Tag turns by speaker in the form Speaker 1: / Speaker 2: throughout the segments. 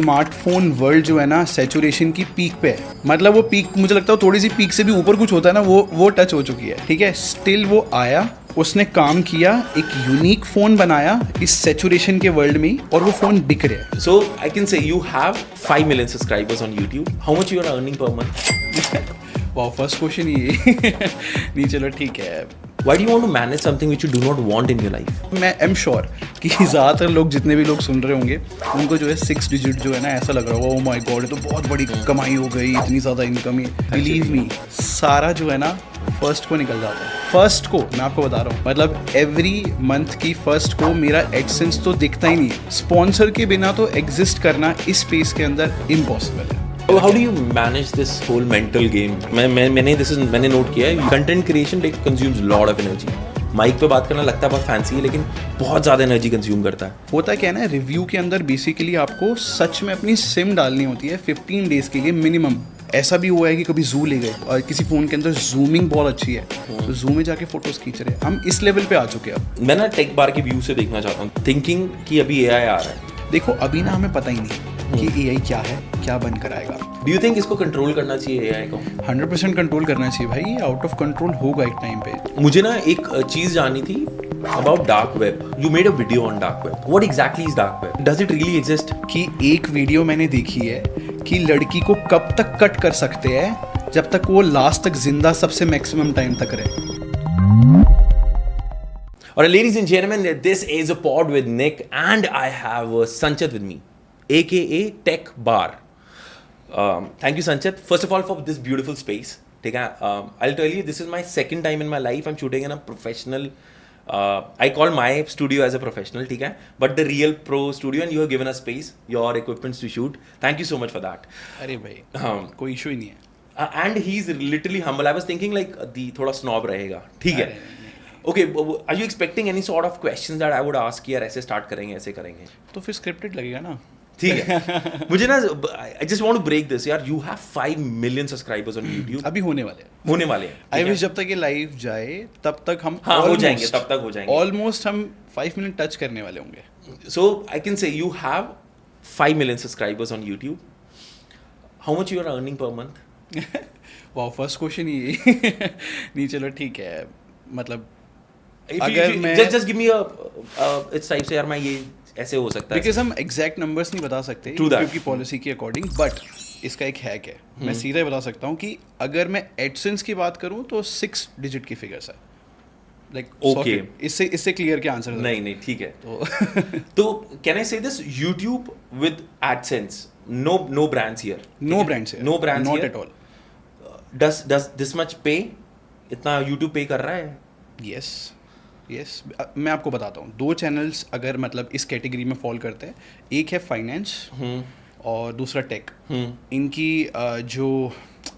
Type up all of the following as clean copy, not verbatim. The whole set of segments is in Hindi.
Speaker 1: स्मार्टफोन वर्ल्ड जो है ना सैचुरेशन की पीक पे है। मतलब वो पीक मुझे लगता है थोड़ी सी पीक से भी ऊपर कुछ होता है ना, वो टच हो चुकी है। ठीक है, स्टिल वो आया, उसने काम किया, एक यूनिक फोन बनाया इस सैचुरेशन के वर्ल्ड में और वो फोन बिक रहा है।
Speaker 2: So I can say you have 5 million subscribers on YouTube. How much you are earning per month?
Speaker 1: वाह, फर्स्ट क्वेश्चन ये नहीं, चलो ठीक है।
Speaker 2: Why do you want to manage something which you do not want in your life?
Speaker 1: मैं एम श्योर कि ज़्यादातर लोग, जितने भी लोग सुन रहे होंगे, उनको जो है 6 डिजिट जो है ना ऐसा लग रहा होगा, ओ माय गॉड, ये तो बहुत बड़ी कमाई हो गई, इतनी ज़्यादा इनकम ही। बिलीव मी, सारा जो है ना फर्स्ट को निकल जाता है। फर्स्ट को मैं आपको बता रहा हूँ, मतलब एवरी मंथ की फर्स्ट को मेरा एडसेंस तो दिखता ही नहीं है। स्पॉन्सर के बिना तो एग्जिस्ट करना इस स्पेस के अंदर इम्पॉसिबल है।
Speaker 2: How do you manage this whole mental game? मैंने नोट किया है, content creation consumes lot of energy. Mic पे बात करना लगता है बहुत फैंसी है, लेकिन बहुत ज़्यादा एनर्जी कंज्यूम करता है।
Speaker 1: होता क्या है ना, रिव्यू के अंदर बेसिकली आपको सच में अपनी सिम डालनी होती है 15 डेज के लिए मिनिमम। ऐसा भी हुआ है कि कभी जू ले गए और किसी फ़ोन के अंदर जूमिंग बहुत अच्छी है, तो जू में जाके फोटोज खींच रहे हैं। हम इस लेवल पे आ चुके हैं अब।
Speaker 2: मैं ना टेक बार के व्यू से देखना चाहता हूँ, थिंकिंग कि अभी एआई आ रहा है।
Speaker 1: देखो अभी ना हमें पता ही नहीं कि एआई क्या है, क्या बनकर आएगा।
Speaker 2: डू यू थिंक इसको कंट्रोल करना चाहिए एआई को?
Speaker 1: 100% कंट्रोल करना चाहिए भाई, आउट ऑफ कंट्रोल होगा एक टाइम पे।
Speaker 2: मुझे ना एक चीज़ जाननी थी about dark web. You made a video on dark web. What exactly is dark web? Does it really exist?
Speaker 1: कि एक वीडियो मैंने देखी है कि लड़की को कब तक कट कर सकते हैं जब तक वो लास्ट तक जिंदा सबसे मैक्सिमम टाइम तक रहे।
Speaker 2: Alright, ladies and gentlemen, this is a pod with Nick, and I have Sanchit with me, aka Tech Bar. Thank you, Sanchit. First of all, for this beautiful space. ठीक है, I'll tell you, this is my second time in my life I'm shooting in a professional. I call my studio as a professional, ठीक है, but the real pro studio, and you have given us space, your equipments to shoot. Thank you so much for that.
Speaker 1: अरे भाई, कोई इशू ही नहीं है।
Speaker 2: And he's literally humble. I was thinking like थोड़ा snob रहेगा, ठीक है। Okay, are you expecting any sort of questions that I would ask यार, ऐसे start करेंगे, ऐसे करेंगे?
Speaker 1: तो फिर स्क्रिप्टेड लगेगा ना।
Speaker 2: ठीक है। मुझे ना, I just want to break this यार, you have 5 million subscribers on YouTube.
Speaker 1: अभी होने वाले हैं।
Speaker 2: होने वाले हैं।
Speaker 1: आई विश जब तक ये लाइव जाए तब तक हम
Speaker 2: हो जाएंगे, तब तक हो जाएंगे।
Speaker 1: ऑलमोस्ट हम 5 मिनट टच करने वाले होंगे।
Speaker 2: So I can say you have 5 million subscribers on YouTube. How much you are earning per month?
Speaker 1: वाह, फर्स्ट क्वेश्चन ये नहीं, चलो ठीक है। मतलब अगर मैं
Speaker 2: just give me a it's type से यार, मैं ये ऐसे हो सकता है,
Speaker 1: बिकॉज हम एग्जैक्ट नंबर्स नहीं बता सकते क्योंकि पॉलिसी के अकॉर्डिंग, बट इसका एक हैक है। मैं सीधा बता सकता हूँ कि अगर मैं एडसेंस की बात करूँ तो 6 डिजिट की फिगर्स है। लाइक
Speaker 2: ओके,
Speaker 1: इससे क्लियर क्या आंसर?
Speaker 2: नहीं ठीक है। तो can I say this, YouTube with AdSense, no brands here,
Speaker 1: no brands not at all.
Speaker 2: Does this much pay, इतना यूट्यूब पे कर रहा है?
Speaker 1: यस, मैं आपको बताता हूँ। 2 चैनल्स अगर मतलब इस कैटेगरी में फॉल करते हैं, एक है फाइनेंस और दूसरा टेक। इनकी जो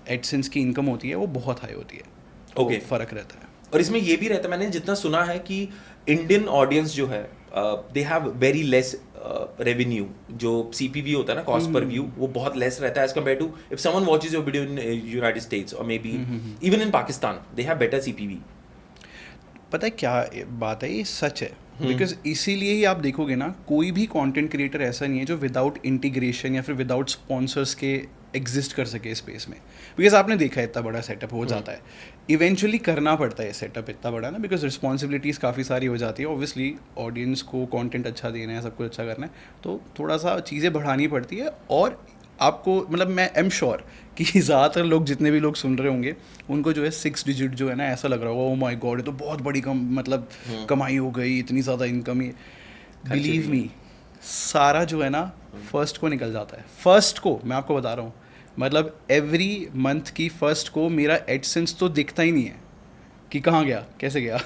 Speaker 1: एडसेंस की इनकम होती है वो बहुत हाई होती है।
Speaker 2: ओके,
Speaker 1: फर्क रहता है।
Speaker 2: और इसमें ये भी रहता है, मैंने जितना सुना है कि इंडियन ऑडियंस जो है they have very less revenue. जो CPV होता है ना, कॉस्ट पर व्यू, वो बहुत लेस रहता है as compare to if someone watches your video in United States और maybe even in Pakistan, they have better CPV।
Speaker 1: पता है क्या बात है, ये सच है। बिकॉज इसीलिए ही आप देखोगे ना, कोई भी कंटेंट क्रिएटर ऐसा नहीं है जो विदाउट इंटीग्रेशन या फिर विदाउट स्पॉन्सर्स के एग्जिस्ट कर सके स्पेस में। बिकॉज आपने देखा है इतना बड़ा सेटअप हो जाता है, इवेंचुअली करना पड़ता है सेटअप इतना बड़ा ना, बिकॉज रिस्पॉन्सिबिलिटीज़ काफ़ी सारी हो जाती है। ऑब्वियसली ऑडियंस को कंटेंट अच्छा देना है, सब कुछ अच्छा करना है, तो थोड़ा सा चीज़ें बढ़ानी पड़ती है। और आपको मतलब मैं एम श्योर कि ज़्यादातर लोग, जितने भी लोग सुन रहे होंगे, उनको जो है 6 डिजिट जो है ना ऐसा लग रहा होगा, ओ माय गॉड, ये तो बहुत बड़ी मतलब कमाई हो गई, इतनी ज़्यादा इनकम ही। बिलीव मी, सारा जो है ना फर्स्ट को निकल जाता है। फर्स्ट को मैं आपको बता रहा हूँ, मतलब एवरी मंथ की फर्स्ट को मेरा एडसेंस तो दिखता ही नहीं है कि कहाँ गया, कैसे गया।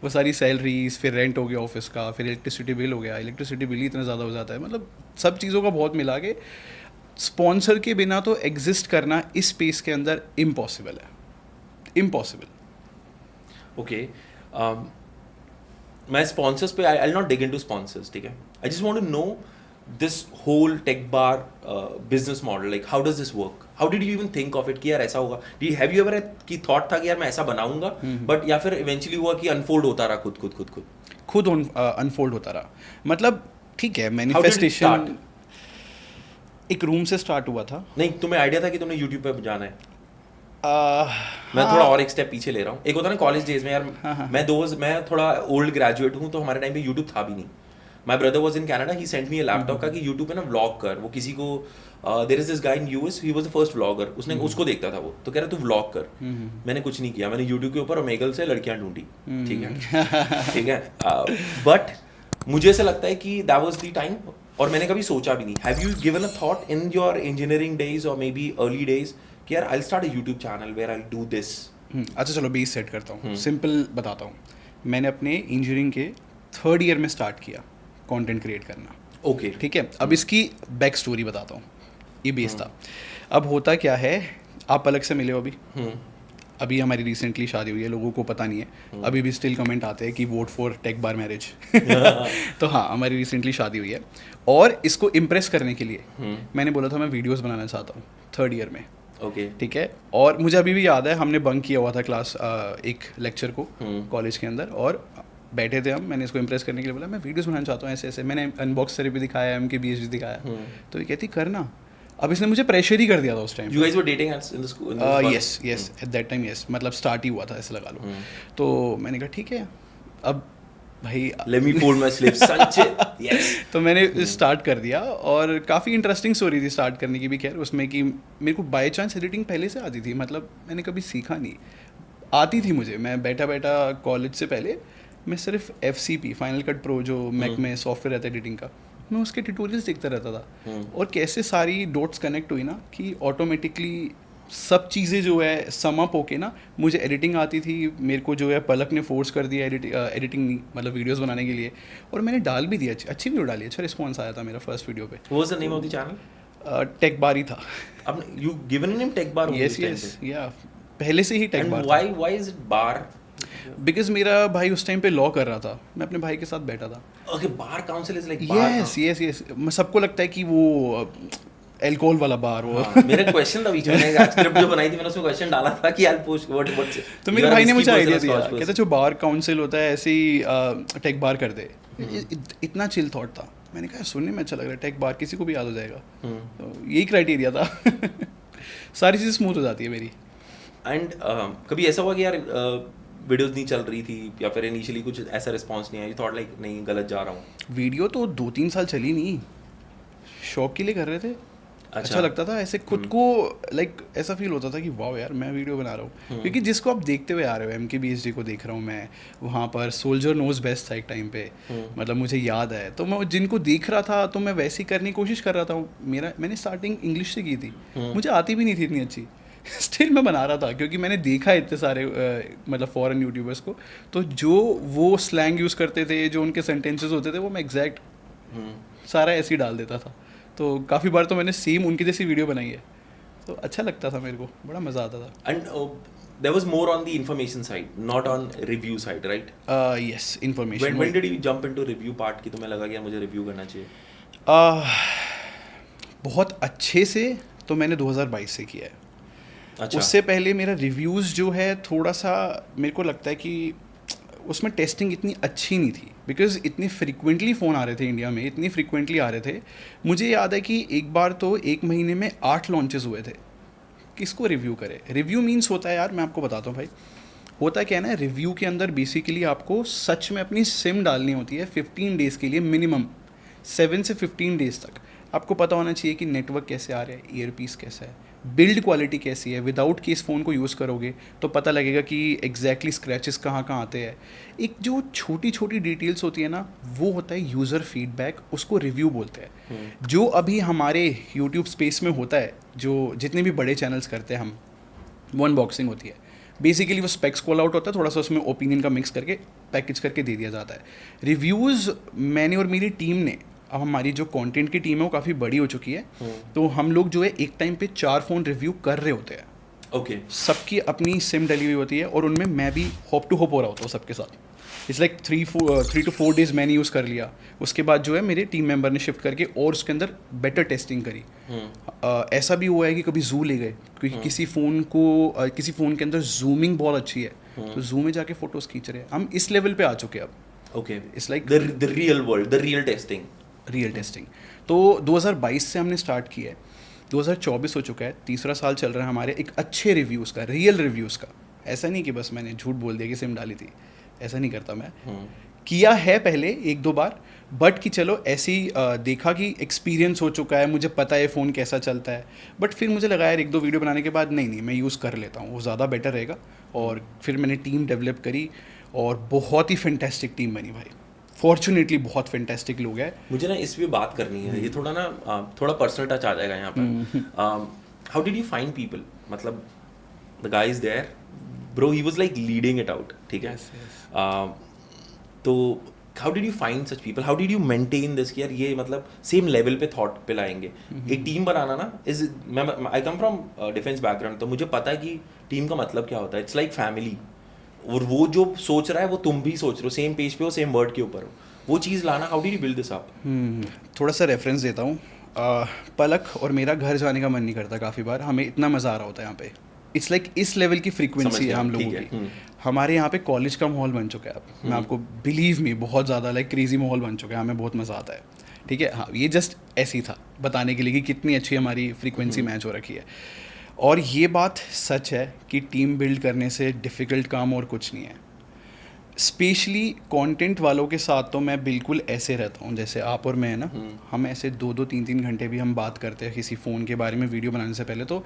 Speaker 1: वो सारी सैलरीज, फिर रेंट हो गया ऑफिस का, फिर इलेक्ट्रिसिटी बिल हो गया, इलेक्ट्रिसिटी बिल ही इतना ज़्यादा हो जाता है। मतलब सब चीज़ों का बहुत मिला के स्पॉन्सर के बिना तो एग्जिस्ट करना इस स्पेस के अंदर इम्पॉसिबल है, इम्पॉसिबल।
Speaker 2: ओके, मैं स्पॉन्सर्स पे I will not dig into sponsors, ठीक है। I just want to know this whole Tech Burner business model, like how does this work, how did you even think of it कि यार ऐसा होगा? हैव यू एवर की थॉट था कि यार मैं ऐसा बनाऊंगा, बट या फिर इवेंचुअली हुआ कि अनफोल्ड होता रहा खुद
Speaker 1: अनफोल्ड होता रहा। मतलब ठीक है, मैनिफेस्टेशन एक रूम से स्टार्ट हुआ था।
Speaker 2: नहीं, तुम्हें आइडिया था कि तुमने यूट्यूब पे जाना है? मैं
Speaker 1: हाँ,
Speaker 2: थोड़ा और एक स्टेप पीछे ले रहा हूँ। एक होता है ना कॉलेज डेज में यार,
Speaker 1: हाँ।
Speaker 2: मैं थोड़ा ओल्ड ग्रेजुएट हूँ, तो हमारे टाइम पे यूट्यूब था भी नहीं। My brother was in Canada, he sent me a laptop का कि यूट्यूब पे ना व्लॉग कर। वो किसी को there is this guy in US, he was the first vlogger, उसने उसको देखता था वो, तो कह रहा तू व्लॉग कर। मैंने कुछ नहीं किया, मैंने यूट्यूब के ऊपर ओमेगल से लड़कियां ढूंढी, ठीक है ठीक है। बट मुझे ऐसा लगता है कि दैट वाज द टाइम, और मैंने कभी सोचा भी नहीं। Have you given a thought in your engineering days और मे बी अर्ली डेज कि यार I will start a YouTube channel where I will do this?
Speaker 1: अच्छा चलो बेस सेट करता हूँ, सिंपल बताता हूँ। मैंने अपने इंजीनियरिंग के 3rd ईयर में स्टार्ट किया कंटेंट क्रिएट करना।
Speaker 2: ओके,
Speaker 1: ठीक है, अब इसकी बैक स्टोरी बताता हूँ। ये बेस था। अब होता क्या है, आप अलग से मिले हो अभी हमारी रिसेंटली शादी हुई है, लोगों को पता नहीं है, अभी भी स्टिल कमेंट आते हैं कि vote for Tech Burner marriage. तो हाँ, हमारी रिसेंटली शादी हुई है, और इसको इम्प्रेस करने के लिए मैंने बोला था मैं वीडियोस बनाना चाहता हूँ 3rd ईयर में।
Speaker 2: ओके,
Speaker 1: ठीक है, और मुझे अभी भी याद है हमने बंक किया हुआ था क्लास, एक लेक्चर को कॉलेज के अंदर, और बैठे थे हम। मैंने इसको इम्प्रेस करने के लिए बोला मैं वीडियोस बनाना चाहता हूँ ऐसे ऐसे। मैंने अनबॉक्स थेरेपी दिखाया, MKBHD दिखाया, तो ये कहती करना। अब इसने मुझे प्रेशर ही कर दिया था उस time.
Speaker 2: You guys were dating in the school?
Speaker 1: Yes at that time, yes, मतलब स्टार्ट ही हुआ था ऐसे लगा लो। तो मैंने कहा ठीक है, अब भाई
Speaker 2: let me fold my sleeves संचित, यस।
Speaker 1: तो मैंने स्टार्ट कर दिया, और काफ़ी इंटरेस्टिंग स्टोरी थी स्टार्ट करने की भी। खैर उसमें कि मेरे को बाय चांस एडिटिंग पहले से आती थी, मतलब मैंने कभी सीखा नहीं, आती थी मुझे। मैं बैठा बैठा कॉलेज से पहले मैं सिर्फ FCP फाइनल कट प्रो जो मैक में सॉफ्टवेयर रहता है एडिटिंग का, मैं उसके ट्यूटोरियल्स देखता रहता था। और कैसे सारी डॉट्स कनेक्ट हुई ना कि ऑटोमेटिकली सब चीज़ें जो है सम अप होके ना, मुझे एडिटिंग आती थी। मेरे को जो है पलक ने फोर्स कर दिया एडिटिंग नहीं, मतलब वीडियोस बनाने के लिए, और मैंने डाल भी दिया, अच्छी वीडियो डाली, अच्छा रिस्पॉन्स आया था मेरा फर्स्ट वीडियो पे।
Speaker 2: What was the name of the channel?
Speaker 1: Tech Bar ही था।
Speaker 2: अब you given name Tech Bar?
Speaker 1: Yes या पहले से ही Tech Bar.
Speaker 2: Why is it bar?
Speaker 1: Because मेरा भाई उस टाइम पे लॉ कर रहा था, मैं अपने भाई के साथ बैठा था।
Speaker 2: Okay, bar council is like bar.
Speaker 1: Yes सबको लगता है कि वो एल्कोहल वाला बार वो।
Speaker 2: मेरा क्वेश्चन था बीच में, मैंने स्क्रिप्ट जो बनाई थी मैंने उसमें क्वेश्चन डाला था कि आई पोस्ट व्हाट।
Speaker 1: तो मेरे भाई ने मुझे आइडिया दिया, कहता जो बार काउंसिल होता है ऐसे ही टेक बार कर दे। इतना चिल थॉट था, मैंने कहा सुनने में अच्छा लग रहा है, टेक बार किसी को भी याद हो जाएगा। तो यही क्राइटेरिया था। सारी चीज़ें स्मूथ हो जाती है मेरी।
Speaker 2: एंड कभी ऐसा हुआ कि यार वीडियोस नहीं चल रही थी, या फिर इनिशियली कुछ ऐसा रिस्पांस नहीं आया, यू थॉट लाइक नहीं गलत जा रहा हूँ?
Speaker 1: वीडियो तो 2-3 साल चली नहीं, शौक के लिए कर रहे थे। अच्छा लगता था ऐसे खुद को, लाइक ऐसा फील होता था कि वाह यार मैं वीडियो बना रहा हूँ। क्योंकि जिसको आप देखते हुए आ रहे हो, MKBHD को देख रहा हूँ मैं, वहाँ पर सोल्जर नोज बेस्ट था एक टाइम पे, मतलब मुझे याद है। तो मैं जिनको देख रहा था तो मैं वैसे ही करने की कोशिश कर रहा था। मैंने स्टार्टिंग इंग्लिश से की थी, मुझे आती भी नहीं थी इतनी अच्छी, स्टिल मैं बना रहा था क्योंकि मैंने देखा इतने सारे मतलब फॉरेन यूट्यूबर्स को, तो जो वो स्लैंग यूज़ करते थे, जो उनके सेंटेंसेस होते थे, वो मैं एग्जैक्ट सारा ऐसे ही डाल देता था। तो काफ़ी बार तो मैंने सेम उनकी जैसी वीडियो बनाई है, तो अच्छा लगता था मेरे को, बड़ा मज़ा आता था।
Speaker 2: And there was more on the information side, not on review side, right?
Speaker 1: Yes, information.
Speaker 2: When did you jump into review part कि तुम्हें लगा कि यार मुझे रिव्यू करना चाहिए?
Speaker 1: बहुत अच्छे से तो मैंने 2022 से किया है।
Speaker 2: अच्छा।
Speaker 1: उससे पहले मेरा रिव्यूज़ जो है थोड़ा सा मेरे को लगता है कि उसमें टेस्टिंग इतनी अच्छी नहीं थी, बिकॉज इतनी फ्रिक्वेंटली फ़ोन आ रहे थे इंडिया में, इतनी फ्रिक्वेंटली आ रहे थे। मुझे याद है कि एक बार तो 1 महीने में 8 लॉन्चेस हुए थे। किसको रिव्यू करे? रिव्यू मीन्स होता है यार, मैं आपको बताता हूँ भाई, होता क्या है ना, रिव्यू के अंदर बेसिकली आपको सच में अपनी सिम डालनी होती है 15 डेज़ के लिए, मिनिमम 7 से 15 डेज़ तक। आपको पता होना चाहिए कि नेटवर्क कैसे आ रहा है, ईयरपीस कैसा है, बिल्ड क्वालिटी कैसी है। विदाउट कि इस फ़ोन को यूज़ करोगे तो पता लगेगा कि एग्जैक्टली स्क्रैचेस कहाँ कहाँ आते हैं। एक जो छोटी छोटी डिटेल्स होती है ना, वो होता है यूज़र फीडबैक, उसको रिव्यू बोलते हैं। जो अभी हमारे यूट्यूब स्पेस में होता है, जो जितने भी बड़े चैनल्स करते हैं हम, वो अनबॉक्सिंग होती है। बेसिकली वो स्पेक्स कॉल आउट होता है, थोड़ा सा उसमें ओपिनियन का मिक्स करके पैकेज करके दे दिया जाता है। रिव्यूज़ मैंने और मेरी टीम ने, अब हमारी जो कंटेंट की टीम है वो काफ़ी बड़ी हो चुकी है, तो हम लोग जो है एक टाइम पे 4 फ़ोन रिव्यू कर रहे होते हैं।
Speaker 2: ओके।
Speaker 1: सबकी अपनी सिम डली हुई होती है, और उनमें मैं भी हॉप टू हॉप हो रहा होता हूँ सबके साथ। इट्स लाइक 3 to 4 डेज़ मैंने यूज़ कर लिया। उसके बाद जो है मेरे टीम मेंबर ने शिफ्ट करके और उसके अंदर बेटर टेस्टिंग करी। ऐसा भी हुआ है कि कभी जू ले गए, क्योंकि किसी फ़ोन के अंदर जूमिंग बहुत अच्छी है, तो जू में जाके फ़ोटोज़ खींच रहे हैं। हम इस लेवल पे आ चुके हैं अब।
Speaker 2: Okay,
Speaker 1: it's like
Speaker 2: the real world, the real testing.
Speaker 1: Real testing. तो 2022 से हमने स्टार्ट किया है, 2024 हो चुका है, तीसरा साल चल रहा है हमारे एक अच्छे रिव्यूज़ का, रियल रिव्यूज़ का। ऐसा नहीं कि बस मैंने झूठ बोल दिया कि सिम डाली थी, ऐसा नहीं करता मैं। किया है पहले एक दो बार, बट कि चलो ऐसे ही देखा कि एक्सपीरियंस हो चुका है, मुझे पता है फ़ोन कैसा चलता है। बट फिर मुझे लगा यार एक दो वीडियो बनाने के बाद नहीं मैं यूज़ कर लेता हूँ, वो ज़्यादा बेटर रहेगा। और फिर मैंने टीम डेवलप करी और बहुत ही फैंटेस्टिक टीम बनी भाई, फॉर्चुनेटली बहुत फैंटेस्टिक लोग हैं।
Speaker 2: मुझे ना इस पे बात करनी है, ये थोड़ा ना थोड़ा पर्सनल टच आ जाएगा यहाँ पर। How did you find people, मतलब the guy is there bro, he was like leading it out, ठीक है। तो how did you find such people, how did you maintain this कि यार ये मतलब सेम लेवल पे थॉट पे लाएंगे। एक टीम बनाना ना is, I come from defence background, तो मुझे पता है कि टीम का मतलब क्या होता है। इट्स लाइक फैमिली, और वो जो सोच रहा है वो तुम भी सोच रहे हो, सेम पेज पे हो, सेम वर्ड के ऊपर हो, वो चीज़ लाना। How did you build this up?
Speaker 1: थोड़ा सा रेफरेंस देता हूँ। पलक और मेरा घर जाने का मन नहीं करता काफ़ी बार, हमें इतना मज़ा आ रहा होता है यहाँ पे। इट्स लाइक इस लेवल की फ्रीक्वेंसी है हम लोगों की। हमारे यहाँ पे कॉलेज का माहौल बन चुका है अब, मैं आपको बिलीव मी बहुत ज़्यादा लाइक क्रेजी माहौल बन चुका है, हमें बहुत मज़ा आता है। ठीक है, हाँ ये जस्ट ऐसे ही था बताने के लिए कि कितनी अच्छी हमारी फ्रीक्वेंसी मैच हो रखी है। और ये बात सच है कि टीम बिल्ड करने से डिफ़िकल्ट काम और कुछ नहीं है। स्पेशली कंटेंट वालों के साथ तो मैं बिल्कुल ऐसे रहता हूँ जैसे आप और मैं है ना, हम ऐसे 2-3 घंटे भी हम बात करते हैं किसी फ़ोन के बारे में वीडियो बनाने से पहले। तो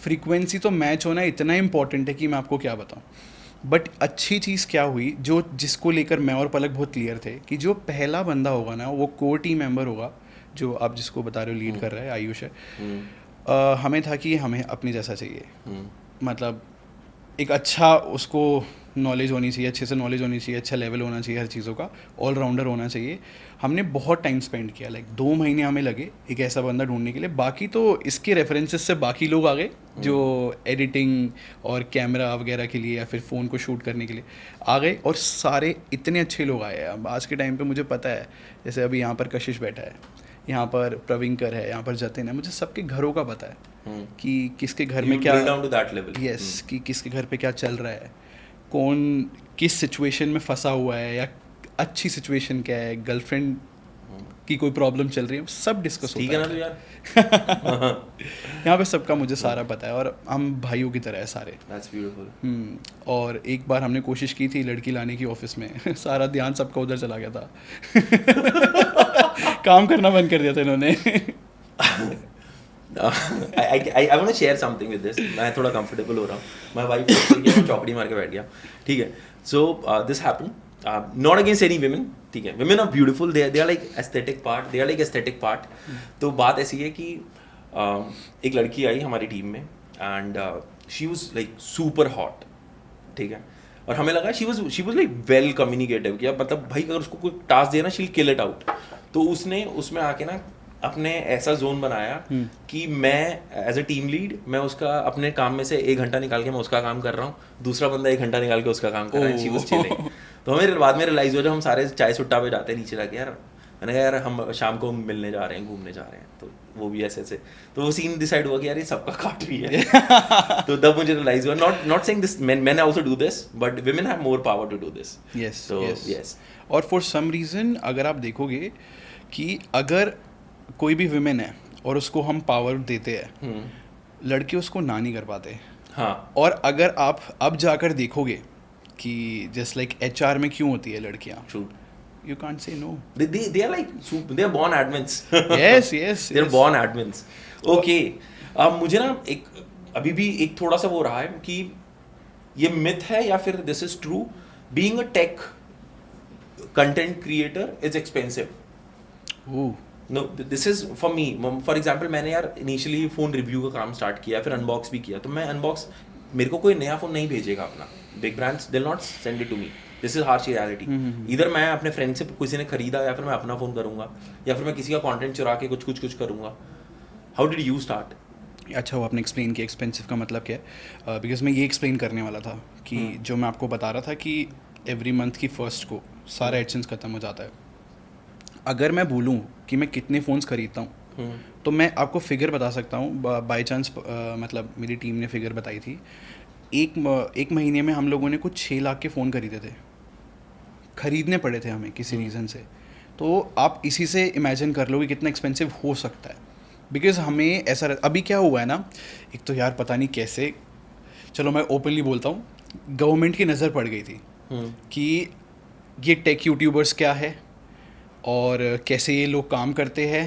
Speaker 1: फ्रीक्वेंसी तो मैच होना इतना इंपॉर्टेंट है कि मैं आपको क्या बताऊँ। बट अच्छी चीज़ क्या हुई, जो जिसको लेकर मैं और पलक बहुत क्लियर थे कि जो पहला बंदा होगा ना वो कोर टीम मेंबर होगा, जो आप जिसको बता रहे हो लीड कर रहा है, आयुष है। हमें था कि हमें अपने जैसा चाहिए, मतलब एक अच्छा उसको नॉलेज होनी चाहिए, अच्छे से नॉलेज होनी चाहिए, अच्छा लेवल होना चाहिए हर चीज़ों का, ऑलराउंडर होना चाहिए। हमने बहुत टाइम स्पेंड किया, लाइक 2 महीने हमें लगे एक ऐसा बंदा ढूंढने के लिए। बाकी तो इसके रेफरेंसेस से बाकी लोग आ गए जो एडिटिंग और कैमरा वगैरह के लिए या फिर फ़ोन को शूट करने के लिए आ गए, और सारे इतने अच्छे लोग आए हैं। अब आज के टाइम पे मुझे पता है, जैसे अभी यहाँ पर कशिश बैठा है, यहाँ पर प्रवीणकर है, यहाँ पर जतिन है, मुझे सबके घरों का पता है कि किसके घर में क्या, यस, कि किसके घर पे क्या चल रहा है, कौन किस सिचुएशन में फंसा हुआ है, या अच्छी सिचुएशन क्या है, गर्लफ्रेंड की कोई प्रॉब्लम चल रही है, सब डिस्कस होता है। ठीक है ना तो यार यहाँ पे सबका मुझे सारा पता है, और हम भाइयों की तरह है सारे।
Speaker 2: That's beautiful.
Speaker 1: और एक बार हमने कोशिश की थी लड़की लाने की ऑफिस में सारा ध्यान सबका उधर चला गया था काम करना बंद कर दिया था इन्होंने
Speaker 2: I want to share something with this. मैं थोड़ा comfortable हो रहा हूँ, my wife मैं चौकड़ी मार के बैठ गया, ठीक है। So this happened, not against any women, ठीक है, women are beautiful, they are like aesthetic part, तो बात ऐसी है कि एक लड़की आई हमारी टीम में and she was like super hot, ठीक है, और हमें लगा she was like well communicative, कि मतलब भाई अगर उसको कोई टास्क दिया ना she'll kill it out। तो उसने उसमें आके ना अपने ऐसा जोन बनाया कि मैं एज अ टीम लीड, मैं उसका अपने काम में से 1 घंटा निकाल के मैं उसका काम कर रहा हूँ, दूसरा बंदा 1 घंटा निकाल के उसका काम कर रहा है। She was chilling. तो हमें बाद में रियलाइज हुआ जब हम सारे चाय सुट्टा पे जाते हैं नीचे जाके, यार मैंने कहा यार हम शाम को मिलने जा रहे हैं, घूमने जा रहे हैं, तो वो भी ऐसे ऐसे, तो वो सीन डिसाइड हुआ कि यार ये सबका काट रही है तो तब मुझे रियलाइज हुआ, not saying this man also do this, but women have more power to do this.
Speaker 1: Yes, yes. और फॉर सम रीज़न अगर आप देखोगे कि अगर कोई भी विमेन है और उसको हम पावर देते हैं, लड़के उसको ना नहीं कर पाते।
Speaker 2: हाँ।
Speaker 1: और अगर आप अब जाकर देखोगे कि जस्ट लाइक HR में क्यों होती है लड़कियाँ, you can't say no.
Speaker 2: They are like they are born admins.
Speaker 1: yes.
Speaker 2: They are born admins. Okay. मुझे ना एक अभी भी एक थोड़ा सा वो रहा है कि ये मिथ है या फिर this is true. Being a tech content creator is expensive. No, this is for me. For example, मैंने यार इनिशियली फ़ोन रिव्यू का काम स्टार्ट किया, फिर अनबॉक्स भी किया। तो मैं अनबॉक्स, मेरे को कोई नया फ़ोन नहीं भेजेगा अपना, big brands will not send it to me, this is harsh reality. इधर मैं अपने फ्रेंड से किसी ने खरीदा, या फिर मैं अपना फ़ोन करूँगा, या फिर मैं किसी का कंटेंट चुरा के कुछ करूँगा। How did you start?
Speaker 1: अच्छा, वो आपने एक्सप्लेन किया एक्सपेंसिव का मतलब क्या है, बिकॉज मैं ये एक्सप्लेन करने वाला था कि जो मैं आपको बता रहा था कि एवरी मंथ की फर्स्ट को सारा एडसेंस ख़त्म हो जाता है। अगर मैं बोलूँ कि मैं कितने फ़ोन्स खरीदता हूँ तो मैं आपको फिगर बता सकता हूँ। बाई चांस मतलब मेरी टीम ने फिगर बताई थी, एक महीने में हम लोगों ने कुछ 6 लाख के फ़ोन खरीदे थे, खरीदने पड़े थे हमें किसी रीज़न से। तो आप इसी से इमेजिन कर लो कि कितना एक्सपेंसिव हो सकता है। बिकॉज हमें ऐसा अभी क्या हुआ है ना, एक तो यार पता नहीं कैसे, चलो मैं ओपनली बोलता हूँ, गवर्नमेंट की नज़र पड़ गई थी कि ये टेक यूट्यूबर्स क्या है और कैसे ये लोग काम करते हैं।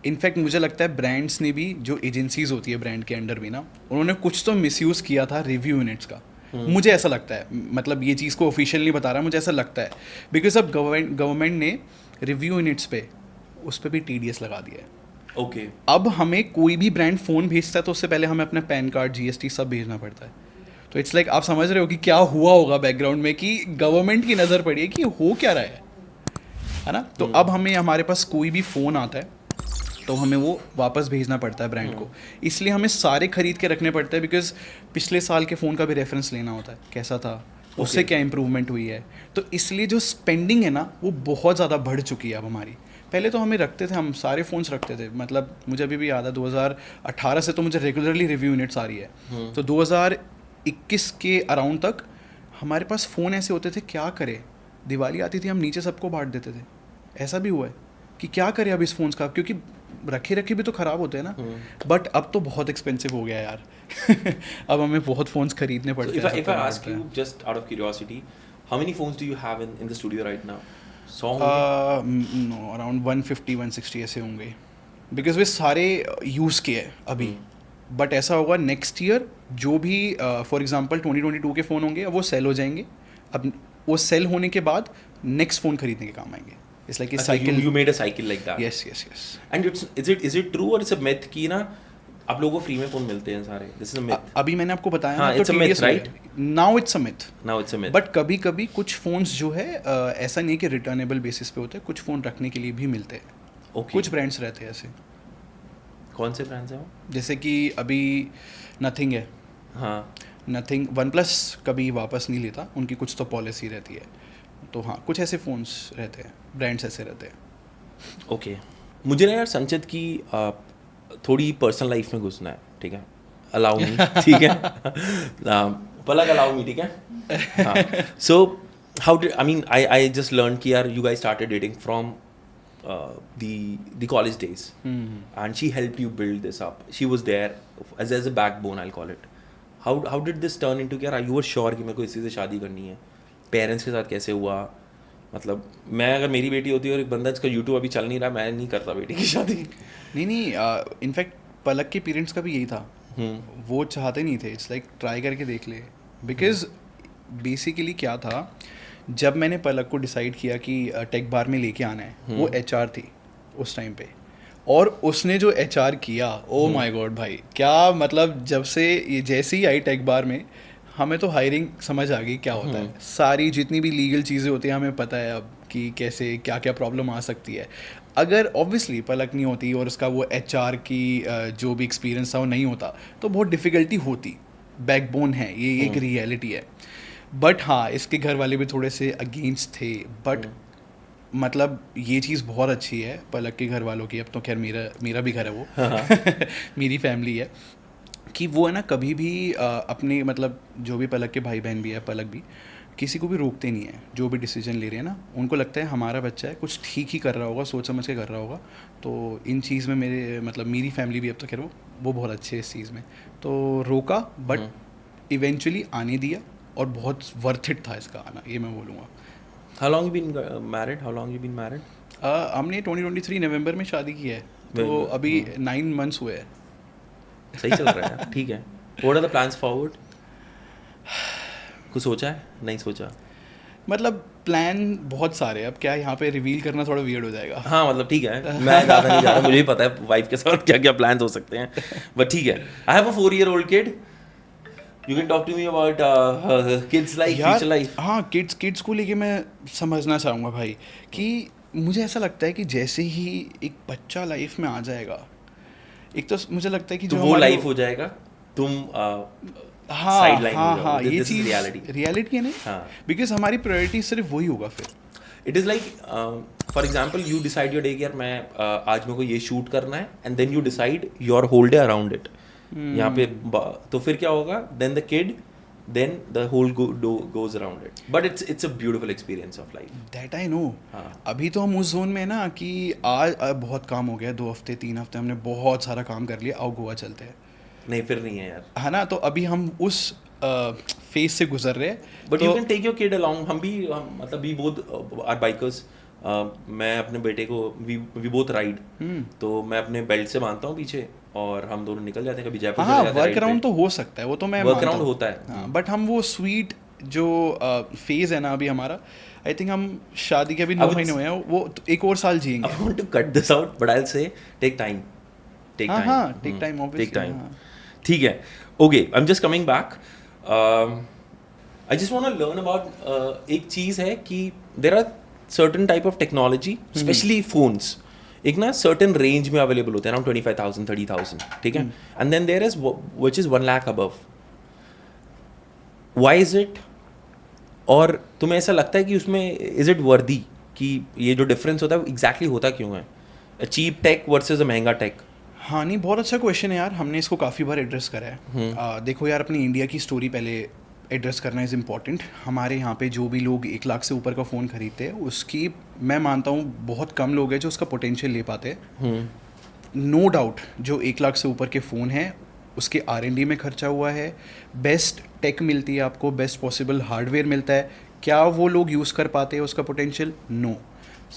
Speaker 1: इनफैक्ट मुझे लगता है ब्रांड्स ने भी, जो एजेंसीज होती है ब्रांड के अंडर भी ना, उन्होंने कुछ तो मिसयूज़ किया था रिव्यू यूनिट्स का। मुझे ऐसा लगता है, मतलब ये चीज़ को ऑफिशियल नहीं बता रहा, मुझे ऐसा लगता है। बिकॉज अब गवर्नमेंट ने रिव्यू यूनिट्स पे उस पर भी TDS लगा दिया है।
Speaker 2: ओके
Speaker 1: अब हमें कोई भी ब्रांड फ़ोन भेजता है तो उससे पहले हमें अपना पैन कार्ड, GST सब भेजना पड़ता है। तो इट्स लाइक आप समझ रहे हो कि क्या हुआ होगा बैकग्राउंड में, कि गवर्नमेंट की नज़र पड़ी है कि हो क्या रहा है ना। तो अब हमें, हमारे पास कोई भी फ़ोन आता है तो हमें वो वापस भेजना पड़ता है ब्रांड को। इसलिए हमें सारे खरीद के रखने पड़ते हैं, बिकॉज पिछले साल के फ़ोन का भी रेफरेंस लेना होता है, कैसा था, उससे क्या इम्प्रूवमेंट हुई है। तो इसलिए जो स्पेंडिंग है ना वो बहुत ज़्यादा बढ़ चुकी है अब हमारी। पहले तो हमें रखते थे, हम सारे फ़ोन्स रखते थे, मतलब मुझे अभी भी याद है 2018 से तो मुझे रेगुलरली रिव्यू यूनिट्स आ रही है। तो 2021 के अराउंड तक हमारे पास फ़ोन ऐसे होते थे, क्या करें, दिवाली आती थी हम नीचे सबको बांट देते थे। ऐसा भी हुआ है कि क्या करें अब इस फ़ोन्स का, क्योंकि रखे रखे भी तो ख़राब होते हैं ना। बट अब तो बहुत एक्सपेंसिव हो गया है यार। अब हमें बहुत फ़ोन्स खरीदने पड़ते हैं।
Speaker 2: If I ask you just out of curiosity, how many phones do you have in the studio right now? 100
Speaker 1: no, around 150-160 ऐसे होंगे, बिकॉज वे सारे यूज़ किए हैं अभी। बट ऐसा होगा नेक्स्ट ईयर, जो भी फॉर एग्जांपल 2022 के फ़ोन होंगे वो सेल हो जाएंगे। अब वो सेल होने के बाद नेक्स्ट फ़ोन खरीदने के काम आएंगे। It's like cycle.
Speaker 2: You made a cycle like that.
Speaker 1: Yes yes yes.
Speaker 2: And is it true or it's a myth कि ना आप लोगों को फ्री में फोन मिलते हैं सारे? This is a myth.
Speaker 1: अभी मैंने आपको बताया
Speaker 2: हाँ,
Speaker 1: ना,
Speaker 2: it's a myth, right?
Speaker 1: Now it's a myth.
Speaker 2: Now it's a myth.
Speaker 1: But कभी कभी कुछ फ़ोन्स जो है ऐसा नहीं कि रिटर्नेबल बेसिस पे होते हैं, कुछ फ़ोन रखने के लिए भी मिलते हैं।
Speaker 2: Okay.
Speaker 1: कुछ ब्रांड्स रहते हैं ऐसे,
Speaker 2: कौन से ब्रांड्स हैं वो?
Speaker 1: जैसे कि अभी नथिंग है।
Speaker 2: हाँ
Speaker 1: नथिंग, OnePlus कभी वापस नहीं लेता, उनकी कुछ तो पॉलिसी रहती है। तो हाँ, कुछ ऐसे फ़ोन्स रहते हैं, ब्रांड्स ऐसे रहते हैं।
Speaker 2: ओके मुझे ना यार संचित की थोड़ी पर्सनल लाइफ में घुसना है, ठीक है? अलाउ मी, ठीक है? पलक अलाउ मी, ठीक है? हाँ so how did I mean I just learn कि यार you guys started dating from the college days and she helped you build this up. She was there as a backbone, I'll call it. How did this turn into कि यार you were sure कि मेरे को इसी से शादी करनी है? पेरेंट्स के साथ कैसे हुआ? मतलब मैं, अगर मेरी बेटी होती और एक बंदा जिसका यूट्यूब अभी चल नहीं रहा, मैं नहीं करता बेटी की शादी।
Speaker 1: नहीं, इनफैक्ट पलक के पेरेंट्स का भी यही था। वो चाहते नहीं थे, इट्स लाइक ट्राई करके देख ले। बिकॉज बेसिकली क्या था, जब मैंने पलक को डिसाइड किया कि टेक बार में लेके आना है, वो HR थी उस टाइम पे, और उसने जो HR किया, ओ माय गॉड भाई, क्या मतलब, जब से ये जैसे ही आई टेक बार में, हमें तो हायरिंग समझ आ गई क्या होता है। सारी जितनी भी लीगल चीज़ें होती हैं हमें पता है अब कि कैसे क्या क्या प्रॉब्लम आ सकती है। अगर ऑब्वियसली पलक नहीं होती और उसका वो HR की जो भी एक्सपीरियंस था वो नहीं होता, तो बहुत डिफ़िकल्टी होती। बैकबोन है ये, एक रियलिटी है। बट हाँ, इसके घर वाले भी थोड़े से अगेंस्ट थे, बट मतलब ये चीज़ बहुत अच्छी है पलक के घर वालों की। अब तो खैर मेरा भी घर है वो, मेरी फैमिली है, कि वो है ना कभी भी अपने, मतलब जो भी पलक के भाई बहन भी है, पलक भी, किसी को भी रोकते नहीं है। जो भी डिसीजन ले रहे हैं ना, उनको लगता है हमारा बच्चा है, कुछ ठीक ही कर रहा होगा, सोच समझ के कर रहा होगा। तो इन चीज़ में मेरी फैमिली भी अब तो खैर वो बहुत अच्छे है इस चीज़ में। तो रोका, बट इवेंचुअली आने दिया, और बहुत वर्थ इट था इसका आना, ये मैं बोलूँगा।
Speaker 2: How long you been married? How long you been married?
Speaker 1: हमने 2023 नवंबर में शादी की है, तो अभी 9 months हुए हैं।
Speaker 2: सही चल रहा है, ठीक है। What are the plans forward? कुछ सोचा है? नहीं सोचा?
Speaker 1: मतलब प्लान बहुत सारे हैं, अब क्या यहाँ पे रिवील करना थोड़ा वियर्ड हो जाएगा।
Speaker 2: हाँ मतलब ठीक है, मैं ज़्यादा नहीं जा रहा, मुझे भी पता है वाइफ के साथ क्या क्या प्लान्स हो सकते हैं, बट ठीक है। I have a 4-year-old kid. You can talk to me about kids life, future life.
Speaker 1: हाँ, किड्स को लेके मैं समझना चाहूँगा भाई, कि मुझे ऐसा लगता है कि जैसे ही एक बच्चा लाइफ में आ जाएगा, एक तो मुझे लगता है कि
Speaker 2: तो
Speaker 1: जो
Speaker 2: वो लाइफ हो जाएगा, तुम
Speaker 1: हाँ, ये चीज़ रियलिटी है ना, बिकॉज हमारी प्रायोरिटी सिर्फ वही होगा फिर।
Speaker 2: It is like for example you decide your day कि यार मैं आज मेरे को ये शूट करना है, and then you decide your whole day around it. यहाँ पे तो फिर क्या होगा, then the kid then the whole goes around it. But it's a beautiful experience of life.
Speaker 1: That I know.
Speaker 2: हाँ.
Speaker 1: अभी तो हम उस जोन में ना कि आज बहुत काम हो गया, 2 हफ्ते 3 हफ्ते हमने बहुत सारा काम कर लिया, आओ गोवा चलते हैं.
Speaker 2: नहीं फिर नहीं है यार.
Speaker 1: है ना, तो अभी हम उस फेज से गुजर रहे हैं.
Speaker 2: But
Speaker 1: तो
Speaker 2: you can take your kid along. हम मतलब we both are bikers. मैं अपने बेटे को we both ride. तो मैं अपने बेल्ट से बांधता हूँ पीछे और हम दोनों निकल जाते हैं, कभी जयपुर
Speaker 1: हाँ,
Speaker 2: चले जाते हैं.
Speaker 1: वर्क अराउंड तो हो सकता है, वो तो मैं
Speaker 2: वर्क
Speaker 1: मानता
Speaker 2: अराउंड
Speaker 1: हूँ.
Speaker 2: होता है.
Speaker 1: हाँ, बट हम वो स्वीट जो फेज है ना अभी हमारा, आई थिंक हम शादी के अभी 9 महीने हुए हैं, वो एक और साल जिएंगे.
Speaker 2: I want to cut this out, but I'll say take time. Take time.
Speaker 1: हाँ, take time, obviously.
Speaker 2: Take time.
Speaker 1: हाँ.
Speaker 2: ठीक है. Okay, I'm just coming back. I just want to learn about एक चीज़ है कि there are certain type of technology, especially phones. एक ना certain range में available होते हैं, around 25,000, 30,000, ठीक है? And then there is which is 1 lakh above. Why is it? और तुम्हें ऐसा लगता है कि उसमें is it worthy कि ये जो difference होता है exactly होता क्यों है? A cheap tech versus a महंगा tech.
Speaker 1: हाँ, नहीं, बहुत अच्छा क्वेश्चन है यार. हमने इसको काफ़ी बार एड्रेस करा है. देखो यार, अपनी इंडिया की स्टोरी पहले एड्रेस करना इज़ इम्पॉर्टेंट. हमारे यहाँ पे जो भी लोग 1 लाख से ऊपर का फ़ोन खरीदते हैं, उसकी मैं मानता हूँ बहुत कम लोग हैं जो उसका पोटेंशियल ले पाते हैं. नो डाउट जो 1 लाख से ऊपर के फ़ोन हैं उसके R&D में खर्चा हुआ है, बेस्ट टेक मिलती है आपको, बेस्ट पॉसिबल हार्डवेयर मिलता है. क्या वो लोग यूज़ कर पाते हैं उसका पोटेंशियल? नो.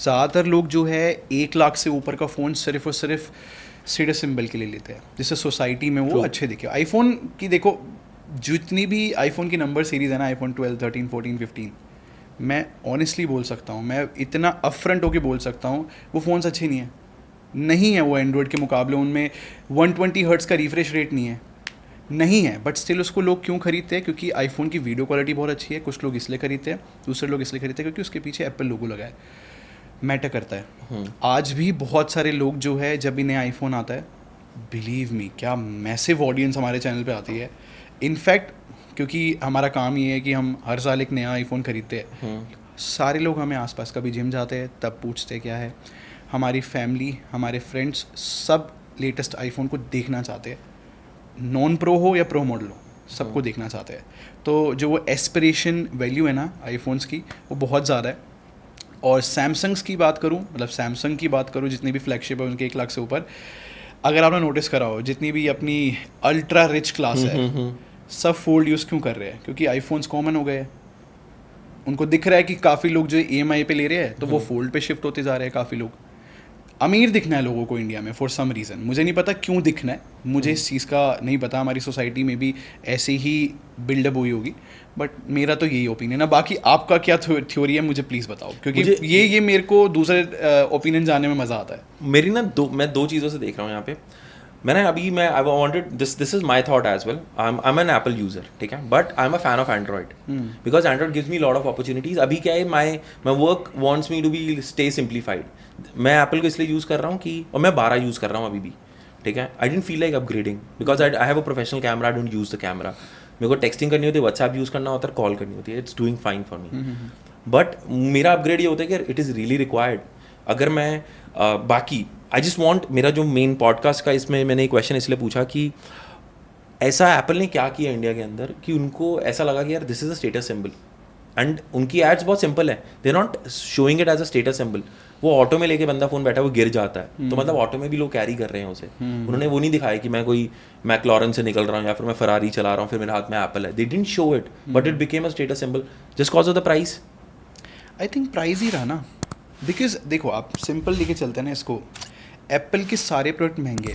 Speaker 1: ज़्यादातर लोग जो है 1 लाख से ऊपर का फ़ोन सिर्फ और सिर्फ स्टेटस सिंबल के लिए लेते हैं, जिससे सोसाइटी में वो अच्छे दिखे. आईफोन की देखो, जितनी भी आईफोन की नंबर सीरीज़ है ना, आईफोन 12, 13, 14, 15, मैं ऑनेस्टली बोल सकता हूँ, मैं इतना अपफ्रंट होकर बोल सकता हूँ, वो फ़ोन्स अच्छे नहीं है वो एंड्रॉयड के मुकाबले. उनमें 120 हर्ट्स का रिफ्रेश रेट नहीं है. बट स्टिल उसको लोग क्यों खरीदते हैं? क्योंकि आईफोन की वीडियो क्वालिटी बहुत अच्छी है. कुछ लोग इसलिए खरीदते हैं, दूसरे लोग इसलिए खरीदते हैं क्योंकि उसके पीछे एप्पल लोगो लगा है. मैटर करता है. आज भी बहुत सारे लोग जो है, जब भी नया आईफोन आता है, बिलीव मी, क्या मैसिव ऑडियंस हमारे चैनल पे आती है. इनफैक्ट क्योंकि हमारा काम ये है कि हम हर साल एक नया आईफोन खरीदते हैं, सारे लोग हमें आसपास कभी जिम जाते हैं तब पूछते क्या है. हमारी फैमिली, हमारे फ्रेंड्स सब लेटेस्ट आईफोन को देखना चाहते हैं, नॉन प्रो हो या प्रो मॉडल हो, सबको देखना चाहते हैं. तो जो वो एस्पिरेशन वैल्यू है ना आईफोन्स की, वो बहुत ज़्यादा है. और सैमसंग्स की बात करूं, मतलब सैमसंग की बात करूं, जितनी भी फ्लैगशिप है उनके 1 लाख से ऊपर, अगर आपने नोटिस करा हो, जितनी भी अपनी अल्ट्रा रिच क्लास है, सब फोल्ड यूज़ क्यों कर रहे हैं? क्योंकि आईफोन्स कॉमन हो गए हैं. उनको दिख रहा है कि काफ़ी लोग जो EMI पे ले रहे हैं, तो वो फोल्ड पे शिफ्ट होते जा रहे हैं. काफ़ी लोग अमीर दिखना है लोगों को इंडिया में फॉर सम रीज़न, मुझे नहीं पता क्यों दिखना है, मुझे इस चीज़ का नहीं पता. हमारी सोसाइटी में भी ऐसे ही बिल्डअप हुई होगी, बट मेरा तो यही ओपिनियन है. बाकी आपका क्या थ्योरी है, मुझे प्लीज़ बताओ, क्योंकि ये मेरे को दूसरे ओपिनियन जानने में मज़ा आता है.
Speaker 2: मेरी ना मैं 2 चीज़ों से देख रहा हूँ यहाँ पे. I wanted this is my thought as well. I am an Apple user, ठीक है, but I am a fan of Android because Android gives me lot of opportunities. अभी क्या है, my work wants me to be stay simplified. मैं एप्पल को इसलिए यूज़ कर रहा हूँ कि, और मैं 12 यूज़ कर रहा हूँ अभी भी, ठीक है. I didn't feel like upgrading because I have a professional camera. I don't use the camera. मेरे को टेक्सटिंग करनी होती है, व्हाट्सएप यूज़ करना होता है, कॉल करनी होती है. It's doing fine for me. But मेरा अपग्रेड ये होता है कि इट इज़ रियली रिक्वायर्ड. अगर मैं बाकी आई जस्ट वॉन्ट, मेरा जो मेन पॉडकास्ट का इसमें मैंने एक क्वेश्चन इसलिए पूछा कि ऐसा एप्पल ने क्या किया इंडिया के अंदर कि उनको ऐसा लगा कि यार this is a status symbol. And उनकी एड्स बहुत सिंपल है, they are not showing it as a status symbol. वो ऑटो में लेके बंदा फ़ोन बैठा है, वो गिर जाता है, तो मतलब ऑटो में भी लोग कैरी कर रहे हैं उसे. उन्होंने वो नहीं दिखाया कि मैं कोई मैकलॉरन से निकल रहा हूँ या फिर मैं फरारी चला रहा हूँ, फिर मेरे हाथ में एप्पल है. They didn't show it, but it became a status symbol just cause of the price.
Speaker 1: I think price ही रहा ना, बिकॉज देखो आप सिंपल लेके चलते हैं ना इसको. एप्पल के सारे प्रोडक्ट महंगे,